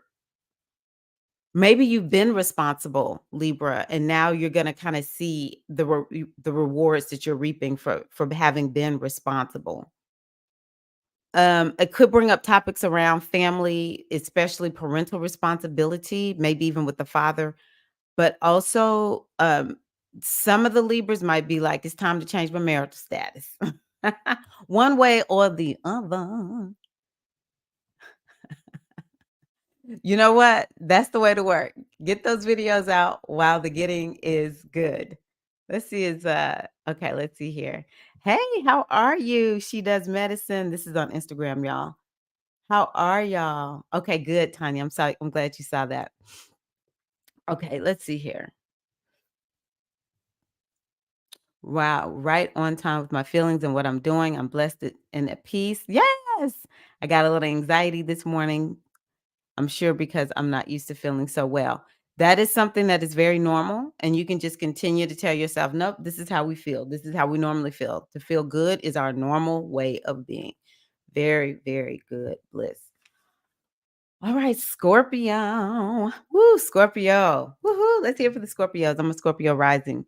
maybe you've been responsible, Libra, and now you're gonna kinda see the rewards that you're reaping for having been responsible. It could bring up topics around family, especially parental responsibility, maybe even with the father, but also, some of the Libras might be like, "It's time to change my marital status." One way or the other. You know what? That's the way to work. Get those videos out while the getting is good. Let's see is okay, let's see here. Hey, how are you? She does medicine. This is on Instagram, y'all. How are y'all? Okay, good, Tanya. I'm sorry. I'm glad you saw that. Okay, let's see here. Wow, right on time with my feelings and what I'm doing. I'm blessed and at peace. Yes. I got a little anxiety this morning. I'm sure because I'm not used to feeling so well. That is something that is very normal. And you can just continue to tell yourself, nope, this is how we feel. This is how we normally feel. To feel good is our normal way of being. Very, very good bliss. All right, Scorpio. Woo, Scorpio. Woohoo. Let's hear for the Scorpios. I'm a Scorpio rising.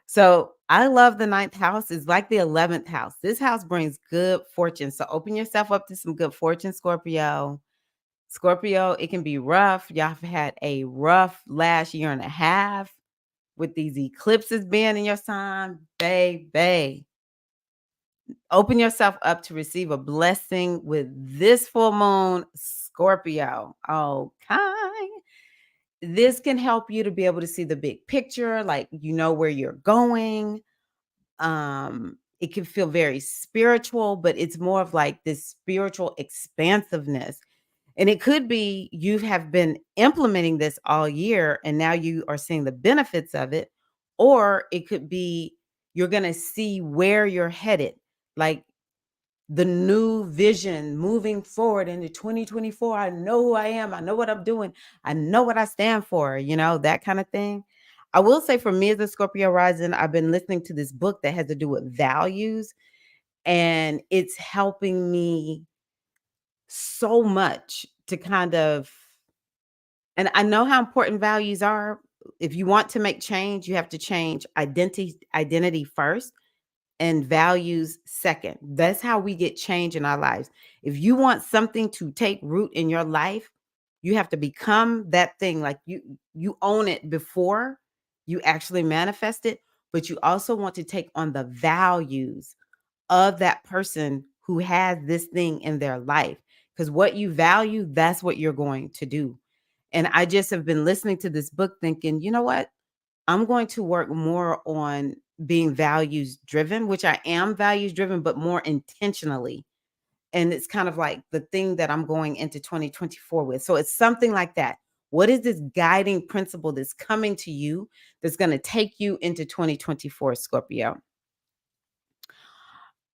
So I love the ninth house. It's like the 11th house. This house brings good fortune. So open yourself up to some good fortune, Scorpio. Scorpio, it can be rough. Y'all have had a rough last year and a half with these eclipses being in your sign. Baby, open yourself up to receive a blessing with this full moon, Scorpio. Okay. This can help you to be able to see the big picture, like you know where you're going. It can feel very spiritual, but it's more of like this spiritual expansiveness. And it could be you have been implementing this all year and now you are seeing the benefits of it. Or it could be you're going to see where you're headed, like the new vision moving forward into 2024. I know who I am. I know what I'm doing. I know what I stand for, that kind of thing. I will say for me as a Scorpio rising, I've been listening to this book that has to do with values, and it's helping me so much to kind of, and I know how important values are. if you want to make change, you have to change identity first and values second. That's how we get change in our lives. If you want something to take root in your life, you have to become that thing. Like you own it before you actually manifest it, but you also want to take on the values of that person who has this thing in their life. Because what you value, that's what you're going to do. And I just have been listening to this book thinking, you know what? I'm going to work more on being values driven, which I am values driven, but more intentionally. And it's kind of like the thing that I'm going into 2024 with. So it's something like that. What is this guiding principle that's coming to you that's going to take you into 2024, Scorpio?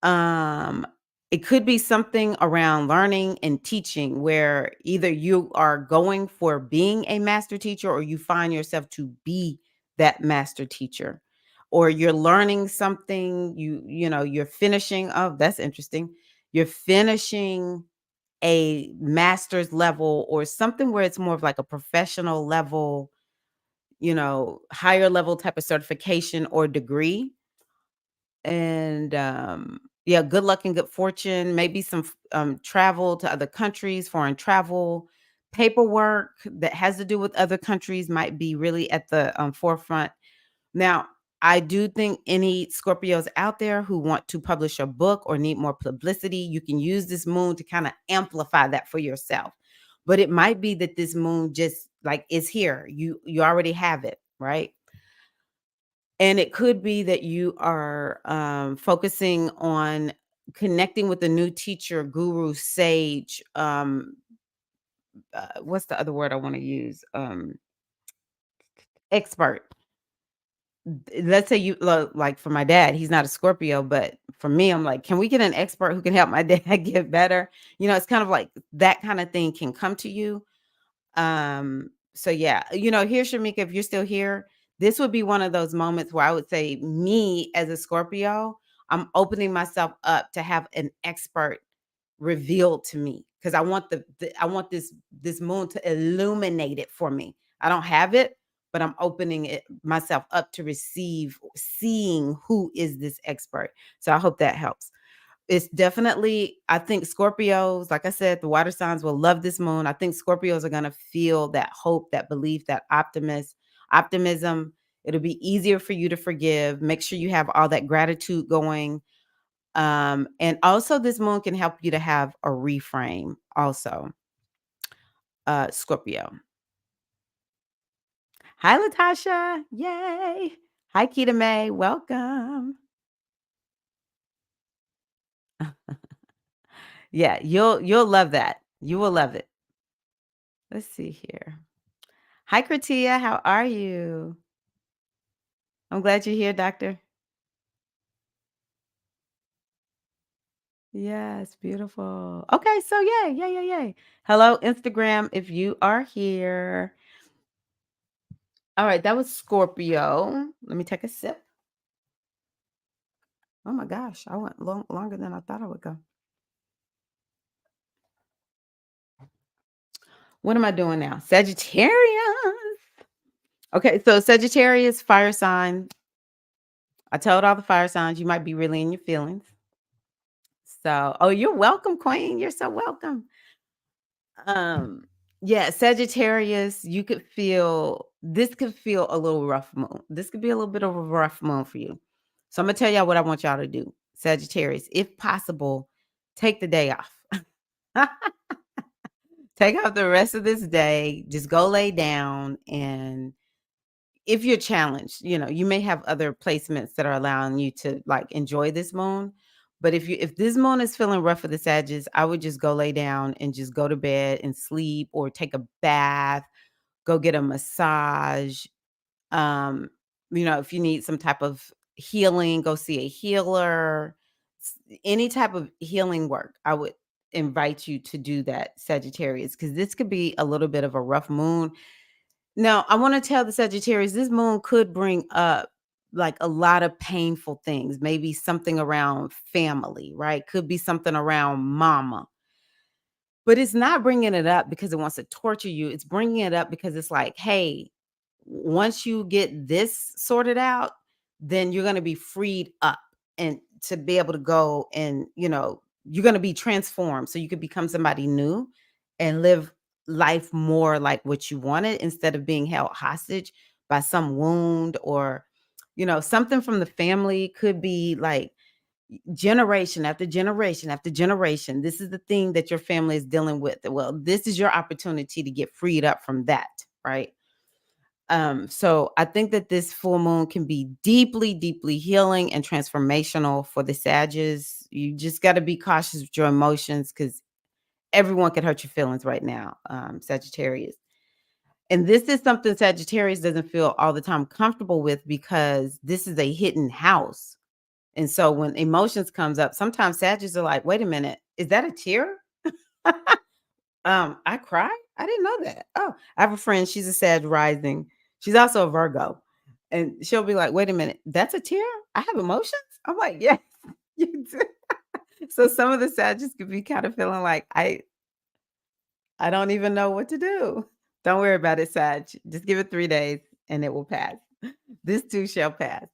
Um, it could be something around learning and teaching where either you are going for being a master teacher or you find yourself to be that master teacher. Or you're learning something, you're finishing. Oh, that's interesting. You're finishing a master's level or something where it's more of like a professional level, higher level type of certification or degree. And, yeah, good luck and good fortune, maybe some travel to other countries, foreign travel, paperwork that has to do with other countries might be really at the forefront. Now, I do think any Scorpios out there who want to publish a book or need more publicity, you can use this moon to kind of amplify that for yourself. But it might be that this moon just like is here. You already have it, right? And it could be that you are focusing on connecting with a new teacher, guru, sage. What's the other word I want to use? Expert. Let's say like for my dad, he's not a Scorpio, but for me, I'm like, can we get an expert who can help my dad get better? It's kind of like that kind of thing can come to you. So yeah, here, Shamika, if you're still here, this would be one of those moments where I would say, me as a Scorpio, I'm opening myself up to have an expert revealed to me because I want I want this moon to illuminate it for me. I don't have it, but I'm opening it myself up to receive seeing who is this expert. So I hope that helps. It's definitely, I think Scorpios, like I said, the water signs will love this moon. I think Scorpios are going to feel that hope, that belief, that optimism. It'll be easier for you to forgive. Make sure you have all that gratitude going. And also this moon can help you to have a reframe also. Scorpio. Hi, Latasha. Yay. Hi, Keita May. Welcome. Yeah, you'll love that. You will love it. Let's see here. Hi, Kratia. How are you? I'm glad you're here, doctor. Yes, beautiful. Okay, so yay, yay, yay, yay. Hello, Instagram, if you are here. All right, that was Scorpio. Let me take a sip. Oh my gosh, I went longer than I thought I would go. What am I doing now? Sagittarius. Okay, so Sagittarius, fire sign. I told all the fire signs you might be really in your feelings. So, oh, you're welcome, Queen. You're so welcome. Yeah, Sagittarius, this could feel a little rough moon. This could be a little bit of a rough moon for you. So I'm gonna tell y'all what I want y'all to do. Sagittarius, if possible, take the day off. Take off the rest of this day. Just go lay down. And if you're challenged, you may have other placements that are allowing you to like enjoy this moon. But if this moon is feeling rough for the Sagittarius, I would just go lay down and just go to bed and sleep or take a bath, go get a massage. Um, if you need some type of healing, go see a healer. Any type of healing work, I would invite you to do that, Sagittarius, because this could be a little bit of a rough moon. Now, I want to tell the Sagittarius, this moon could bring up like a lot of painful things, maybe something around family, right? Could be something around mama. But it's not bringing it up because it wants to torture you. It's bringing it up because it's like, hey, once you get this sorted out, then you're going to be freed up and to be able to go and, you're going to be transformed so you could become somebody new and live life more like what you wanted instead of being held hostage by some wound or something from the family. Could be like generation after generation after generation. This is the thing that your family is dealing with. Well, this is your opportunity to get freed up from that, right? So I think that this full moon can be deeply, deeply healing and transformational for the Sages. You just got to be cautious with your emotions because everyone can hurt your feelings right now, Sagittarius. And this is something Sagittarius doesn't feel all the time comfortable with because this is a hidden house. And so when emotions comes up, sometimes Sagittarius are like, wait a minute, is that a tear? I cry? I didn't know that. Oh, I have a friend, she's a Sag rising. She's also a Virgo. And she'll be like, wait a minute, that's a tear? I have emotions? I'm like, yes, you do. So some of the Sagittarius could be kind of feeling like, I don't even know what to do. Don't worry about it, Sag. Just give it 3 days and it will pass. This too shall pass.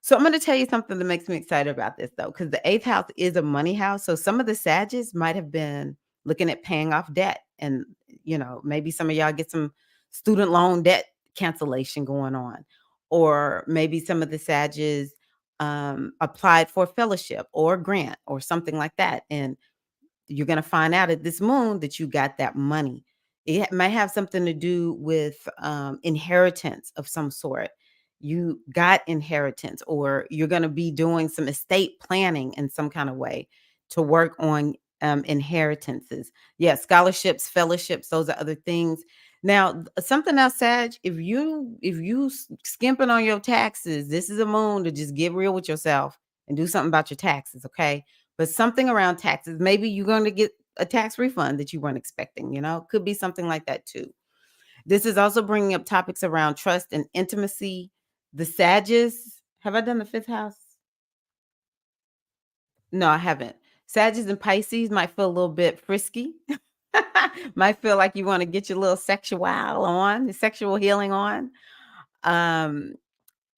So I'm going to tell you something that makes me excited about this though, because the eighth house is a money house. So some of the Sages might have been looking at paying off debt. And, maybe some of y'all get some student loan debt cancellation going on. Or maybe some of the Sages applied for a fellowship or a grant or something like that. And you're going to find out at this moon that you got that money. It might have something to do with inheritance of some sort. You got inheritance, or you're going to be doing some estate planning in some kind of way to work on inheritances. Yeah, scholarships, fellowships, those are other things. Now, something else, Sag, if you skimping on your taxes, this is a moon to just get real with yourself and do something about your taxes, okay? But something around taxes. Maybe you're going to get a tax refund that you weren't expecting, could be something like that too. This is also bringing up topics around trust and intimacy. The Sages, have I done the fifth house? No, I haven't. Sages and Pisces might feel a little bit frisky. Might feel like you want to get your little sexual healing on. Um,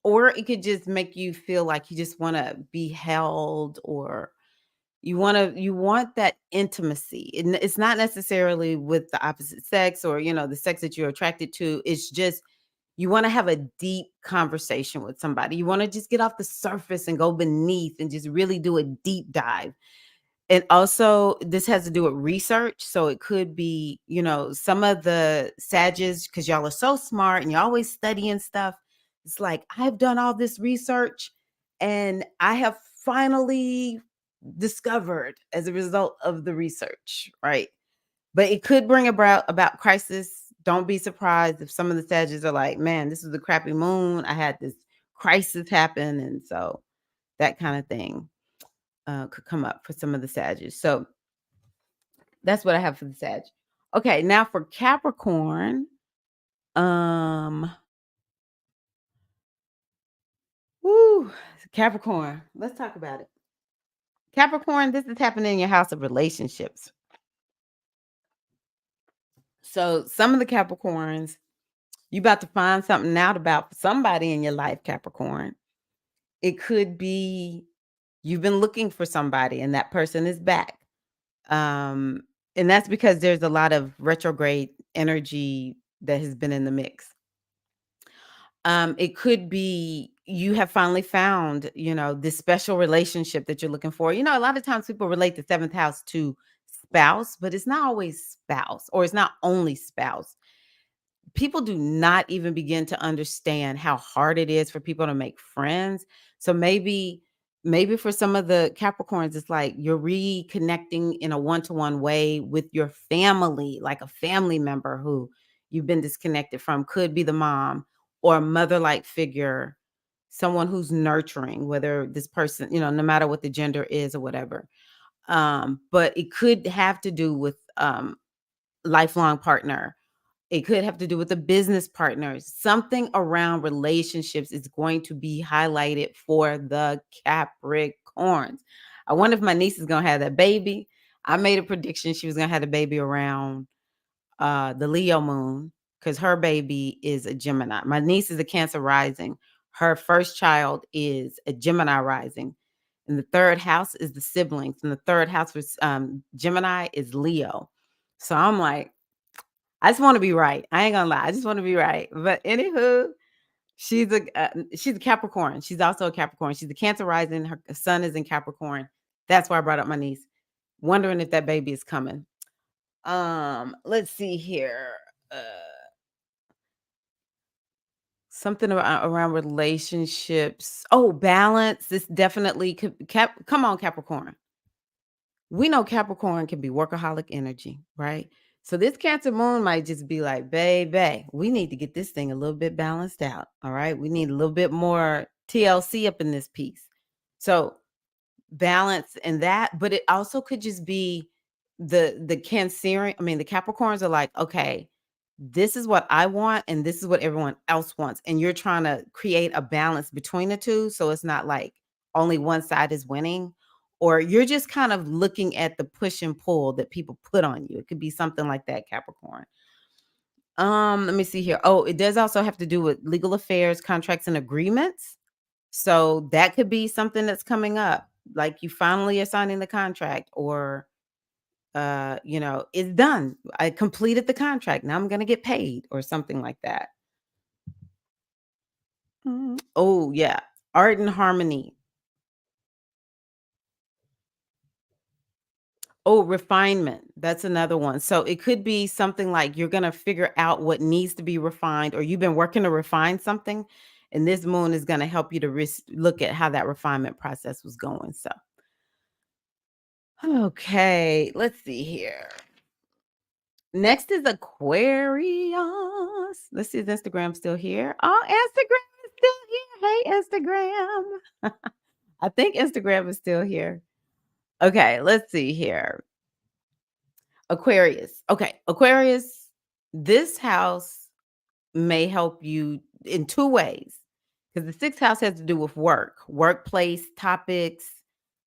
or it could just make you feel like you just want to be held, or you want that intimacy. It's not necessarily with the opposite sex or the sex that you're attracted to. It's just you want to have a deep conversation with somebody. You want to just get off the surface and go beneath and just really do a deep dive. And also, this has to do with research. So it could be, some of the Sages, because y'all are so smart and you're always studying stuff. It's like, I've done all this research and I have finally discovered as a result of the research, right? But it could bring about crisis. Don't be surprised if some of the Sages are like, man, this is a crappy moon. I had this crisis happen. And so that kind of thing could come up for some of the Sages. So that's what I have for the Sag. Okay, now for Capricorn. Um, woo, Capricorn. Let's talk about it. Capricorn, this is happening in your house of relationships. So some of the Capricorns, you about to find something out about somebody in your life, Capricorn. It could be you've been looking for somebody and that person is back. Um, and that's because there's a lot of retrograde energy that has been in the mix. It could be you have finally found, this special relationship that you're looking for. A lot of times people relate the seventh house to spouse, but it's not always spouse, or it's not only spouse. People do not even begin to understand how hard it is for people to make friends. So maybe for some of the Capricorns, it's like you're reconnecting in a one-to-one way with your family, like a family member who you've been disconnected from. Could be the mom or a mother-like figure, someone who's nurturing, whether this person, no matter what the gender is or whatever. But it could have to do with lifelong partner. It could have to do with the business partners. Something around relationships is going to be highlighted for the Capricorns. I wonder if my niece is going to have that baby. I made a prediction she was going to have the baby around the Leo moon, because her baby is a Gemini. My niece is a Cancer rising. Her first child is a Gemini rising. And the third house is the siblings. And the third house was Gemini is Leo. So I'm like, I just want to be right. I ain't gonna lie. I just want to be right. But anywho, she's a Capricorn. She's also a Capricorn. She's a Cancer rising. Her son is in Capricorn. That's why I brought up my niece. Wondering if that baby is coming. Let's see here. Uh Something around relationships. Oh, balance. This definitely could come on, Capricorn. We know Capricorn can be workaholic energy, right? So this Cancer moon might just be like, baby, we need to get this thing a little bit balanced out. All right. We need a little bit more TLC up in this piece. So balance and that, but it also could just be the Cancerian. I mean, the Capricorns are like, okay, this is what I want and this is what everyone else wants. And you're trying to create a balance between the two. So it's not like only one side is winning, or you're just kind of looking at the push and pull that people put on you. It could be something like that, Capricorn. Let me see here. Oh, it does also have to do with legal affairs, contracts, and agreements. So that could be something that's coming up. Like you finally are signing the contract, or it's done. I completed the contract. Now I'm gonna get paid or something like that. Oh yeah. Art and harmony. Oh, refinement. That's another one. So it could be something like you're gonna figure out what needs to be refined, or you've been working to refine something, and this moon is gonna help you to look at how that refinement process was going. So okay, let's see here. Next is Aquarius. Let's see, is Instagram still here? Oh, Instagram is still here. Hey, Instagram. I think Instagram is still here. Okay, let's see here. Aquarius. Okay, Aquarius, this house may help you in two ways, because the sixth house has to do with work, workplace topics,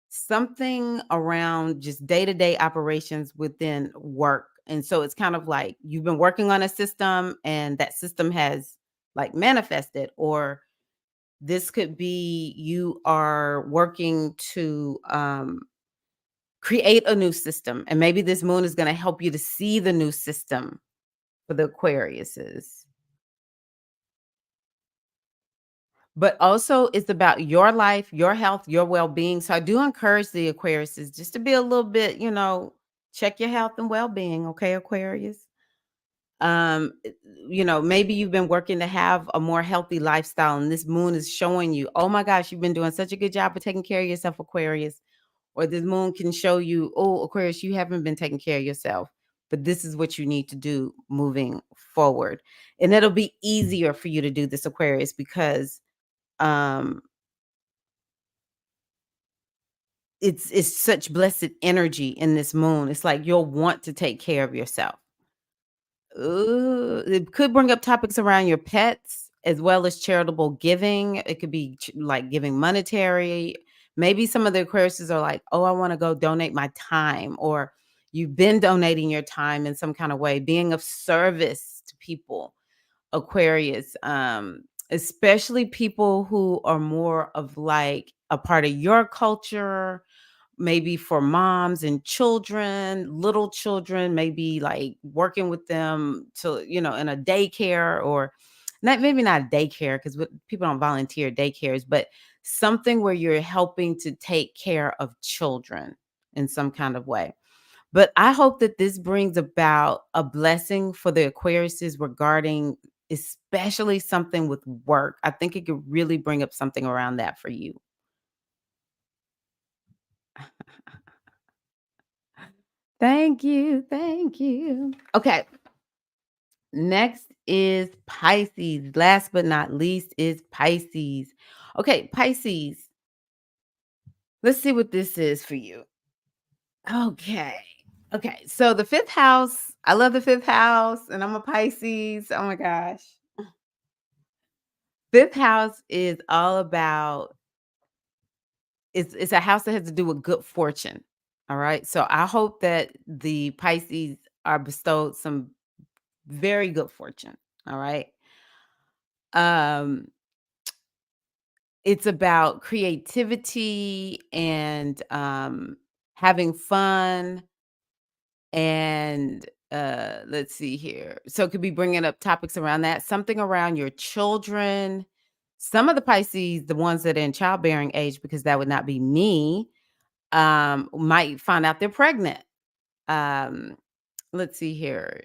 something around just day-to-day operations within work. And so it's kind of like you've been working on a system and that system has like manifested, or this could be you are working to create a new system, and maybe this moon is going to help you to see the new system for the Aquariuses. But also it's about your life, your health, your well-being. So I do encourage the Aquariuses just to be a little bit, check your health and well-being, okay, Aquarius? Maybe you've been working to have a more healthy lifestyle and this moon is showing you, "Oh my gosh, you've been doing such a good job of taking care of yourself, Aquarius." Or this moon can show you, "Oh, Aquarius, you haven't been taking care of yourself, but this is what you need to do moving forward." And it'll be easier for you to do this, Aquarius, because um it's such blessed energy in this moon. It's like you'll want to take care of yourself. Ooh, it could bring up topics around your pets as well as charitable giving. It could be like giving monetary. Maybe some of the Aquariuses are like, "Oh, I want to go donate my time," or you've been donating your time in some kind of way, being of service to people. Aquarius, especially people who are more of like a part of your culture, maybe for moms and children, little children, maybe like working with them to, in a daycare, or not, maybe not a daycare because people don't volunteer at daycares, but something where you're helping to take care of children in some kind of way. But I hope that this brings about a blessing for the Aquariuses regarding especially something with work. I think it could really bring up something around that for you. Thank you. Thank you. Okay. Next is Pisces. Last but not least is Pisces. Okay, Pisces. Let's see what this is for you. Okay. Okay. So the fifth house, I love the fifth house, and I'm a Pisces. Oh my gosh. Fifth house is all about, it's a house that has to do with good fortune. All right. So I hope that the Pisces are bestowed some very good fortune. All right. Um, it's about creativity and having fun and let's see here. So it could be bringing up topics around that, something around your children. Some of the Pisces, the ones that are in childbearing age, because that would not be me, might find out they're pregnant. Um, let's see here.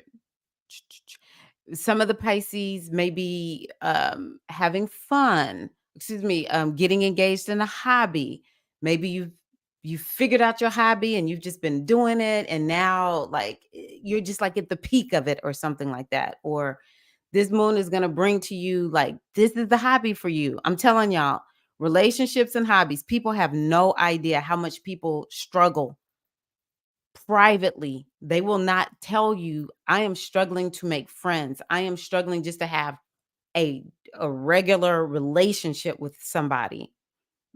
Some of the Pisces may be having fun, excuse me, getting engaged in a hobby. Maybe you figured out your hobby and you've just been doing it, and now like you're just like at the peak of it or something like that. Or this moon is going to bring to you like this is the hobby for you. I'm telling y'all, relationships and hobbies, people have no idea how much people struggle privately. They will not tell you, I am struggling to make friends. I am struggling just to have a a regular relationship with somebody,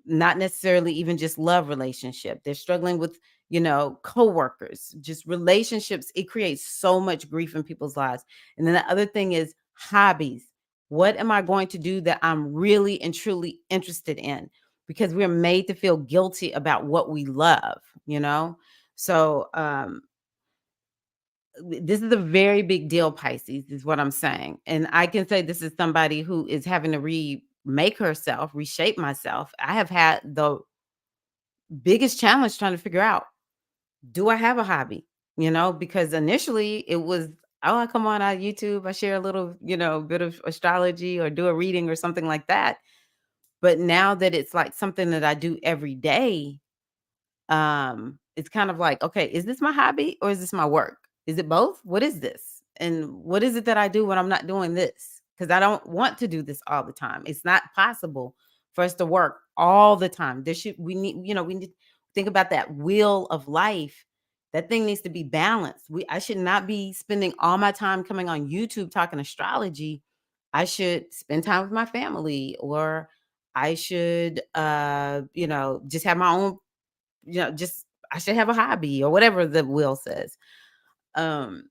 not necessarily even just love relationship. They're struggling with, coworkers, just relationships. It creates so much grief in people's lives. And then the other thing is hobbies. What am I going to do that I'm really and truly interested in? Because we're made to feel guilty about what we love, you know? So, this is a very big deal, Pisces, is what I'm saying. And I can say this is somebody who is having to remake herself, reshape myself. I have had the biggest challenge trying to figure out, do I have a hobby? Because initially it was, oh, I come on YouTube, I share a little, bit of astrology or do a reading or something like that. But now that it's like something that I do every day, it's kind of like, okay, is this my hobby or is this my work? Is it both? What is this? And what is it that I do when I'm not doing this? Because I don't want to do this all the time. It's not possible for us to work all the time. We need to think about that wheel of life. That thing needs to be balanced. I should not be spending all my time coming on YouTube talking astrology. I should spend time with my family, or I should just have my own, just I should have a hobby or whatever the will says. Um,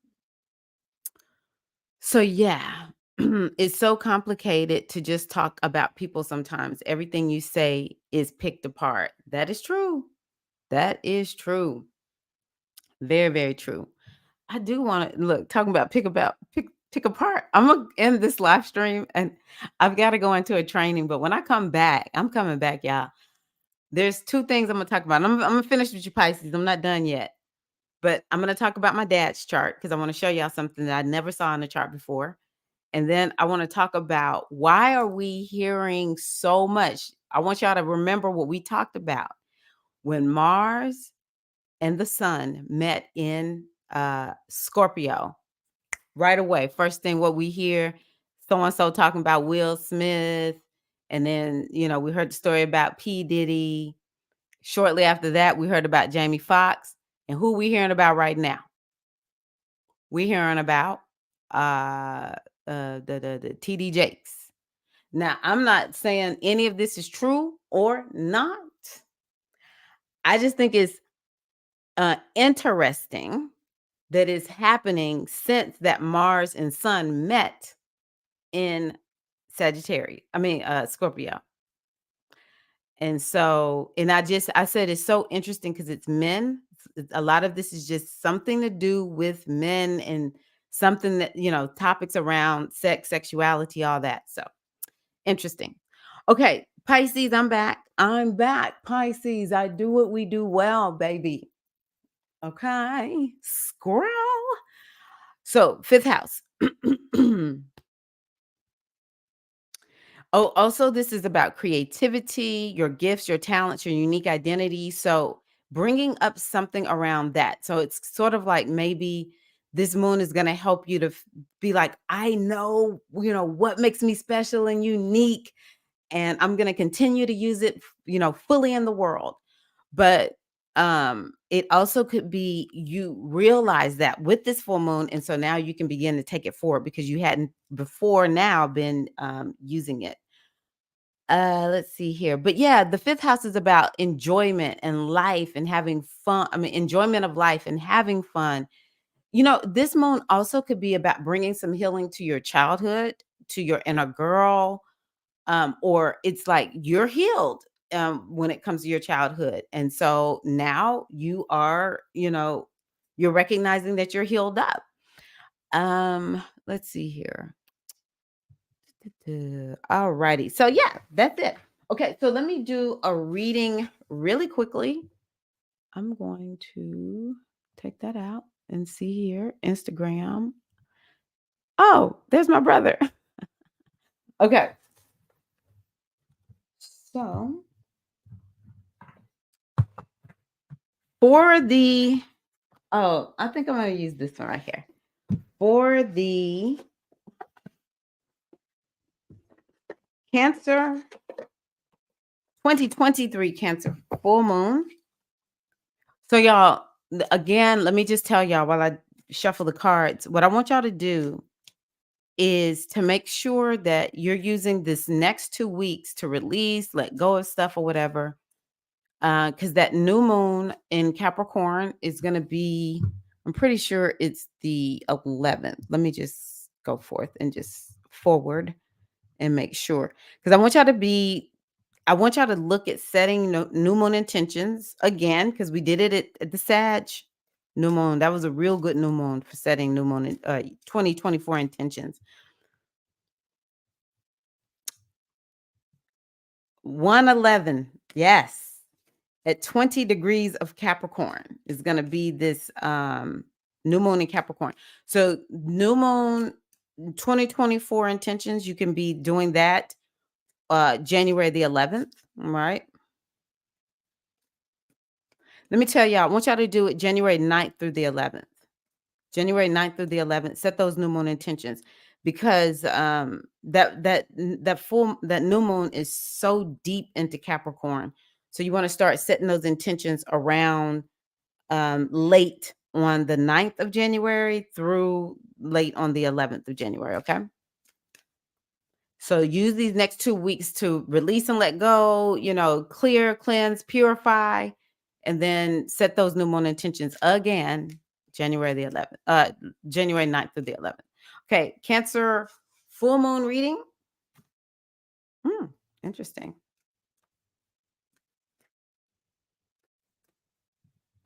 so yeah, it's so complicated to just talk about people sometimes. Everything you say is picked apart. That is true. That is true. Very, very true. I do want to look talking about pick apart. I'm gonna end this live stream and I've got to go into a training. But when I come back, I'm coming back, y'all. There's two things I'm gonna talk about. I'm gonna finish with your Pisces. I'm not done yet. But I'm gonna talk about my dad's chart because I wanna show y'all something that I never saw in the chart before. And then I wanna talk about why are we hearing so much. I want y'all to remember what we talked about when Mars and the Sun met in Scorpio. Right away, first thing what we hear, so and so talking about Will Smith, and then we heard the story about P. Diddy. Shortly after that, we heard about Jamie Foxx. And who we hearing about right now? We hearing about uh the TD Jakes. Now, I'm not saying any of this is true or not. I just think it's interesting that is happening since that Mars and Sun met in Sagittarius. I mean, Scorpio. And so, and I said it's so interesting because it's men. A lot of this is just something to do with men and something that, topics around sex, sexuality, all that. So interesting. Okay, Pisces, I'm back. I'm back. Pisces, I do what we do well, baby. Okay, squirrel. So, fifth house. Oh, also, this is about creativity, your gifts, your talents, your unique identity. So, bringing up something around that. So, it's sort of like maybe this moon is going to help you to be like, I know, what makes me special and unique. And I'm going to continue to use it, fully in the world. But it also could be you realize that with this full moon. And so now you can begin to take it forward because you hadn't before now been using it. Let's see here. But yeah, the fifth house is about enjoyment and life and having fun. I mean, enjoyment of life and having fun. This moon also could be about bringing some healing to your childhood, to your inner girl, or it's like you're healed when it comes to your childhood. And so now you're recognizing that you're healed up. Let's see here. All righty. So yeah, that's it. Okay, so let me do a reading really quickly. I'm going to take that out and see here. Instagram. Oh, there's my brother. Okay. So for the I think I'm going to use this one right here. For the Cancer 2023 Cancer full moon. So y'all, again, let me just tell y'all while I shuffle the cards, what I want y'all to do is to make sure that you're using this next 2 weeks to release, let go of stuff or whatever. Because that new moon in Capricorn is going to be, I'm pretty sure it's the 11th. Let me just go forth and just forward and make sure. Because I want y'all to look at setting new moon intentions again, because we did it at the Sag new moon. That was a real good new moon for setting new moon 2024 intentions. 111, yes. At 20 degrees of Capricorn is going to be this new moon in Capricorn. So new moon 2024 intentions, you can be doing that January the 11th. All right. Let me tell y'all, I want y'all to do it January 9th through the 11th. January 9th through the 11th. Set those new moon intentions, because that new moon is so deep into Capricorn. So you want to start setting those intentions around late on the 9th of January through late on the 11th of January. Okay. So use these next 2 weeks to release and let go, clear, cleanse, purify, and then set those new moon intentions again, January the 11th, January 9th through the 11th. Okay. Cancer full moon reading. Interesting.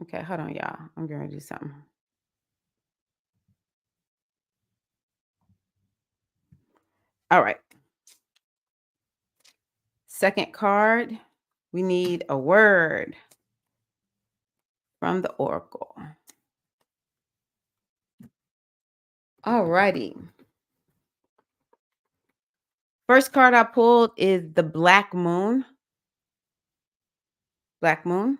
Okay. Hold on, y'all. I'm going to do something. All right. Second card, we need a word from the oracle. All righty. First card I pulled is the Black Moon. Black Moon.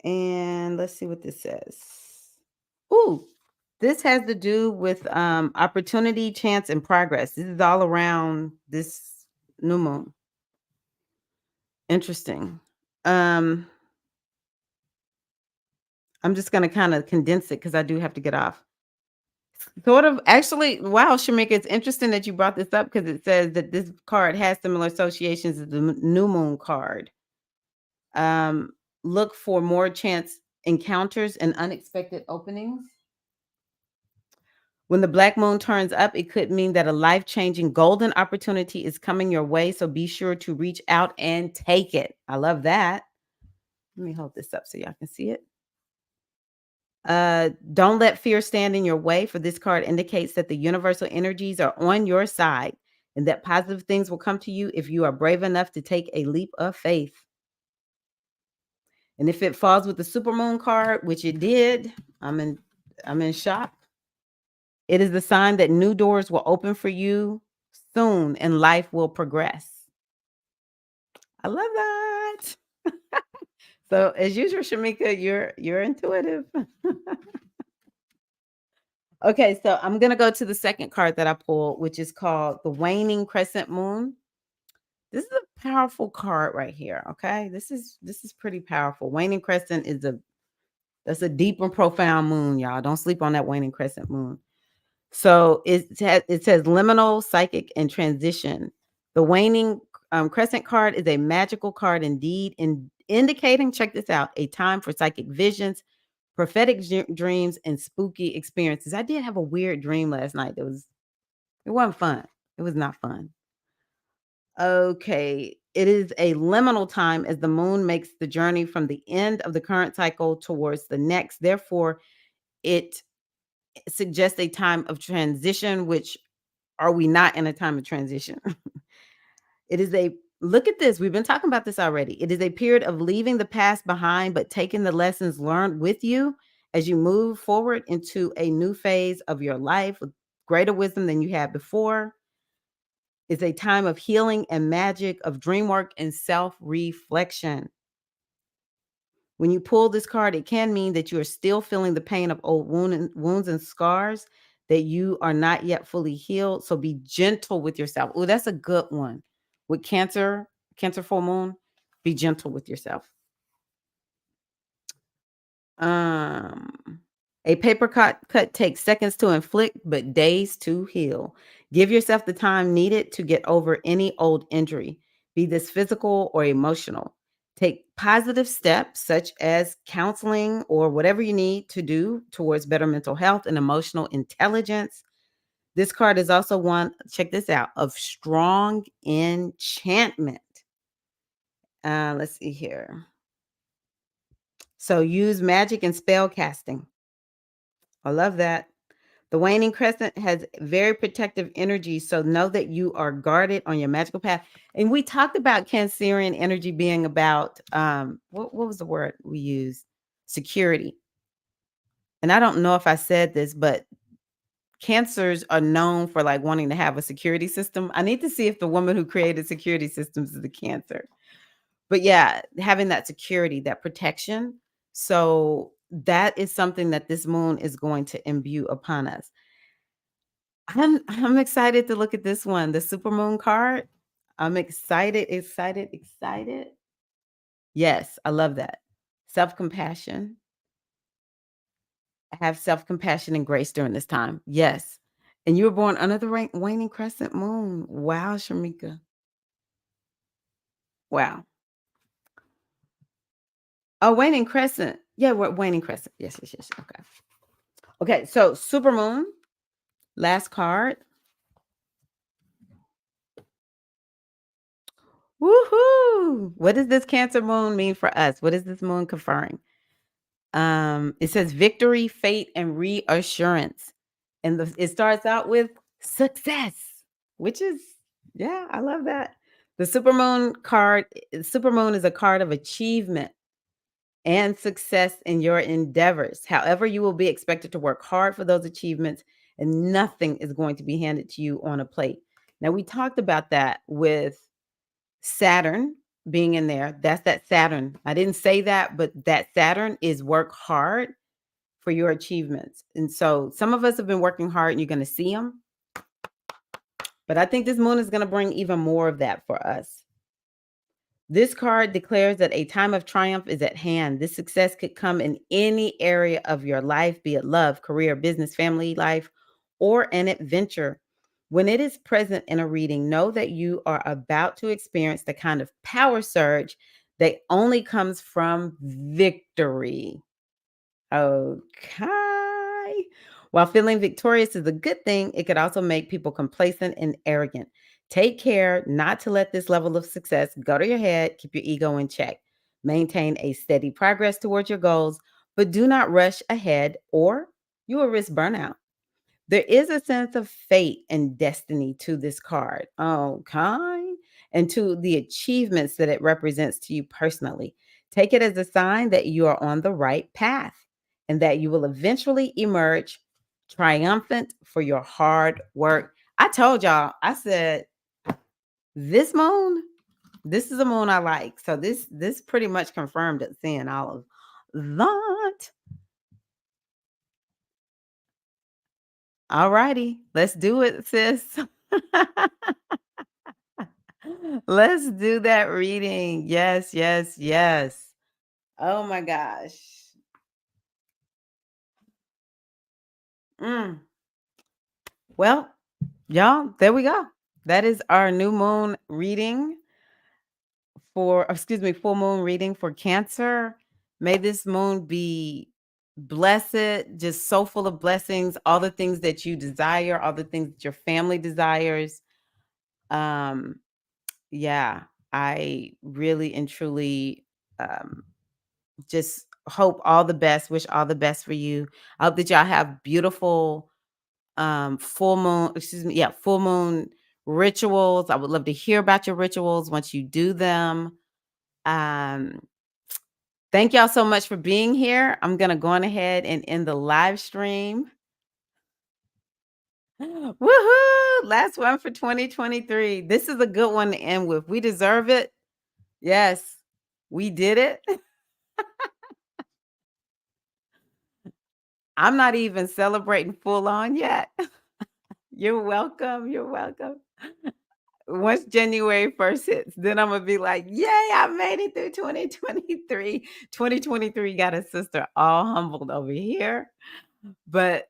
And let's see what this says. Ooh, this has to do with opportunity, chance, and progress. This is all around this new moon. Interesting. I'm just going to kind of condense it because I do have to get off. Sort of, actually, wow, Shamika, it's interesting that you brought this up, because it says that this card has similar associations as the new moon card. Look for more chance encounters and unexpected openings. When the black moon turns up, it could mean that a life-changing golden opportunity is coming your way. So be sure to reach out and take it. I love that. Let me hold this up so y'all can see it. Don't let fear stand in your way, for this card indicates that the universal energies are on your side and that positive things will come to you if you are brave enough to take a leap of faith. And if it falls with the supermoon card, which it did, I'm in shock. It is the sign that new doors will open for you soon and life will progress. I love that. So as usual, Shamika, you're intuitive. Okay, so I'm gonna go to the second card that I pulled, which is called the Waning Crescent Moon. This is a powerful card right here. Okay, this is pretty powerful. Waning Crescent is that's a deep and profound moon, y'all. Don't sleep on that waning crescent moon. So it says liminal, psychic, and transition. The waning crescent card is a magical card indeed, indicating, check this out, a time for psychic visions, prophetic dreams, and spooky experiences. I did have a weird dream last night. It wasn't fun. It was not fun. Okay. It is a liminal time as the moon makes the journey from the end of the current cycle towards the next. Therefore, it suggests a time of transition, which are we not in a time of transition? It is a look at this. We've been talking about this already. It is a period of leaving the past behind, but taking the lessons learned with you as you move forward into a new phase of your life with greater wisdom than you had before. It's a time of healing and magic, of dream work and self reflection. When you pull this card, it can mean that you are still feeling the pain of old wounds and scars, that you are not yet fully healed. So be gentle with yourself. Oh, that's a good one. With Cancer full moon, be gentle with yourself. Um, a paper cut takes seconds to inflict, but days to heal. Give yourself the time needed to get over any old injury, be this physical or emotional. Take positive steps, such as counseling or whatever you need to do towards better mental health and emotional intelligence. This card is also one, check this out, of strong enchantment. Let's see here. So use magic and spell casting. I love that. The waning crescent has very protective energy, so know that you are guarded on your magical path. And we talked about Cancerian energy being about what was the word we used? Security. And I don't know if I said this, but cancers are known for like wanting to have a security system. I need to see if the woman who created security systems is a cancer. But yeah, having that security, that protection. So that is something that this moon is going to imbue upon us. I'm excited to look at this one, the supermoon card. I'm excited, excited, excited. Yes, I love that. Self-compassion. Have self-compassion and grace during this time. Yes. And you were born under the waning crescent moon. Wow, Shamika. Wow. Oh, waning crescent. Yeah, we're waning crescent. Yes, yes, yes. Okay. Okay, so supermoon, last card. Woohoo! What does this Cancer moon mean for us? What is this moon conferring? It says victory, fate, and reassurance. And it starts out with success, which is, yeah, I love that. The supermoon card, supermoon is a card of achievement and success in your endeavors. However, you will be expected to work hard for those achievements, and nothing is going to be handed to you on a plate. Now, we talked about that with Saturn being in there. That's that Saturn. I didn't say that, but that Saturn is work hard for your achievements. And so some of us have been working hard and you're going to see them. But I think this moon is going to bring even more of that for us. This card declares that a time of triumph is at hand. This success could come in any area of your life, be it love, career, business, family life, or an adventure. When it is present in a reading, know that you are about to experience the kind of power surge that only comes from victory. Okay. While feeling victorious is a good thing, it could also make people complacent and arrogant. Take care not to let this level of success go to your head. Keep your ego in check. Maintain a steady progress towards your goals, but do not rush ahead or you will risk burnout. There is a sense of fate and destiny to this card. Okay. And to the achievements that it represents to you personally. Take it as a sign that you are on the right path and that you will eventually emerge triumphant for your hard work. I told y'all, I said, this moon, this is a moon I like. So this pretty much confirmed it, seeing all of that. All righty, let's do it, sis. Let's do that reading. Yes, yes, yes. Oh my gosh. Mm. Well, y'all, there we go. That is our new moon reading for, excuse me, full moon reading for Cancer. May this moon be blessed, just so full of blessings, all the things that you desire, all the things that your family desires. Um, yeah, I really and truly um, just hope all the best, wish all the best for you. I hope that y'all have beautiful full moon, excuse me, yeah, full moon rituals. I would love to hear about your rituals once you do them. Um, Thank y'all so much for being here. I'm gonna go on ahead and end the live stream. Woohoo! Last one for 2023. This is a good one to end with. We deserve it. Yes, we did it. I'm not even celebrating full on yet. You're welcome. You're welcome. Once January 1st hits, then I'm gonna be like, yay, I made it through 2023. 2023 got a sister all humbled over here. But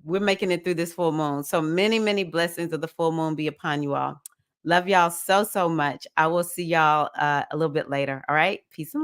we're making it through this full moon. So many, many blessings of the full moon be upon you all. Love y'all so, so much. I will see y'all a little bit later. All right. Peace and love.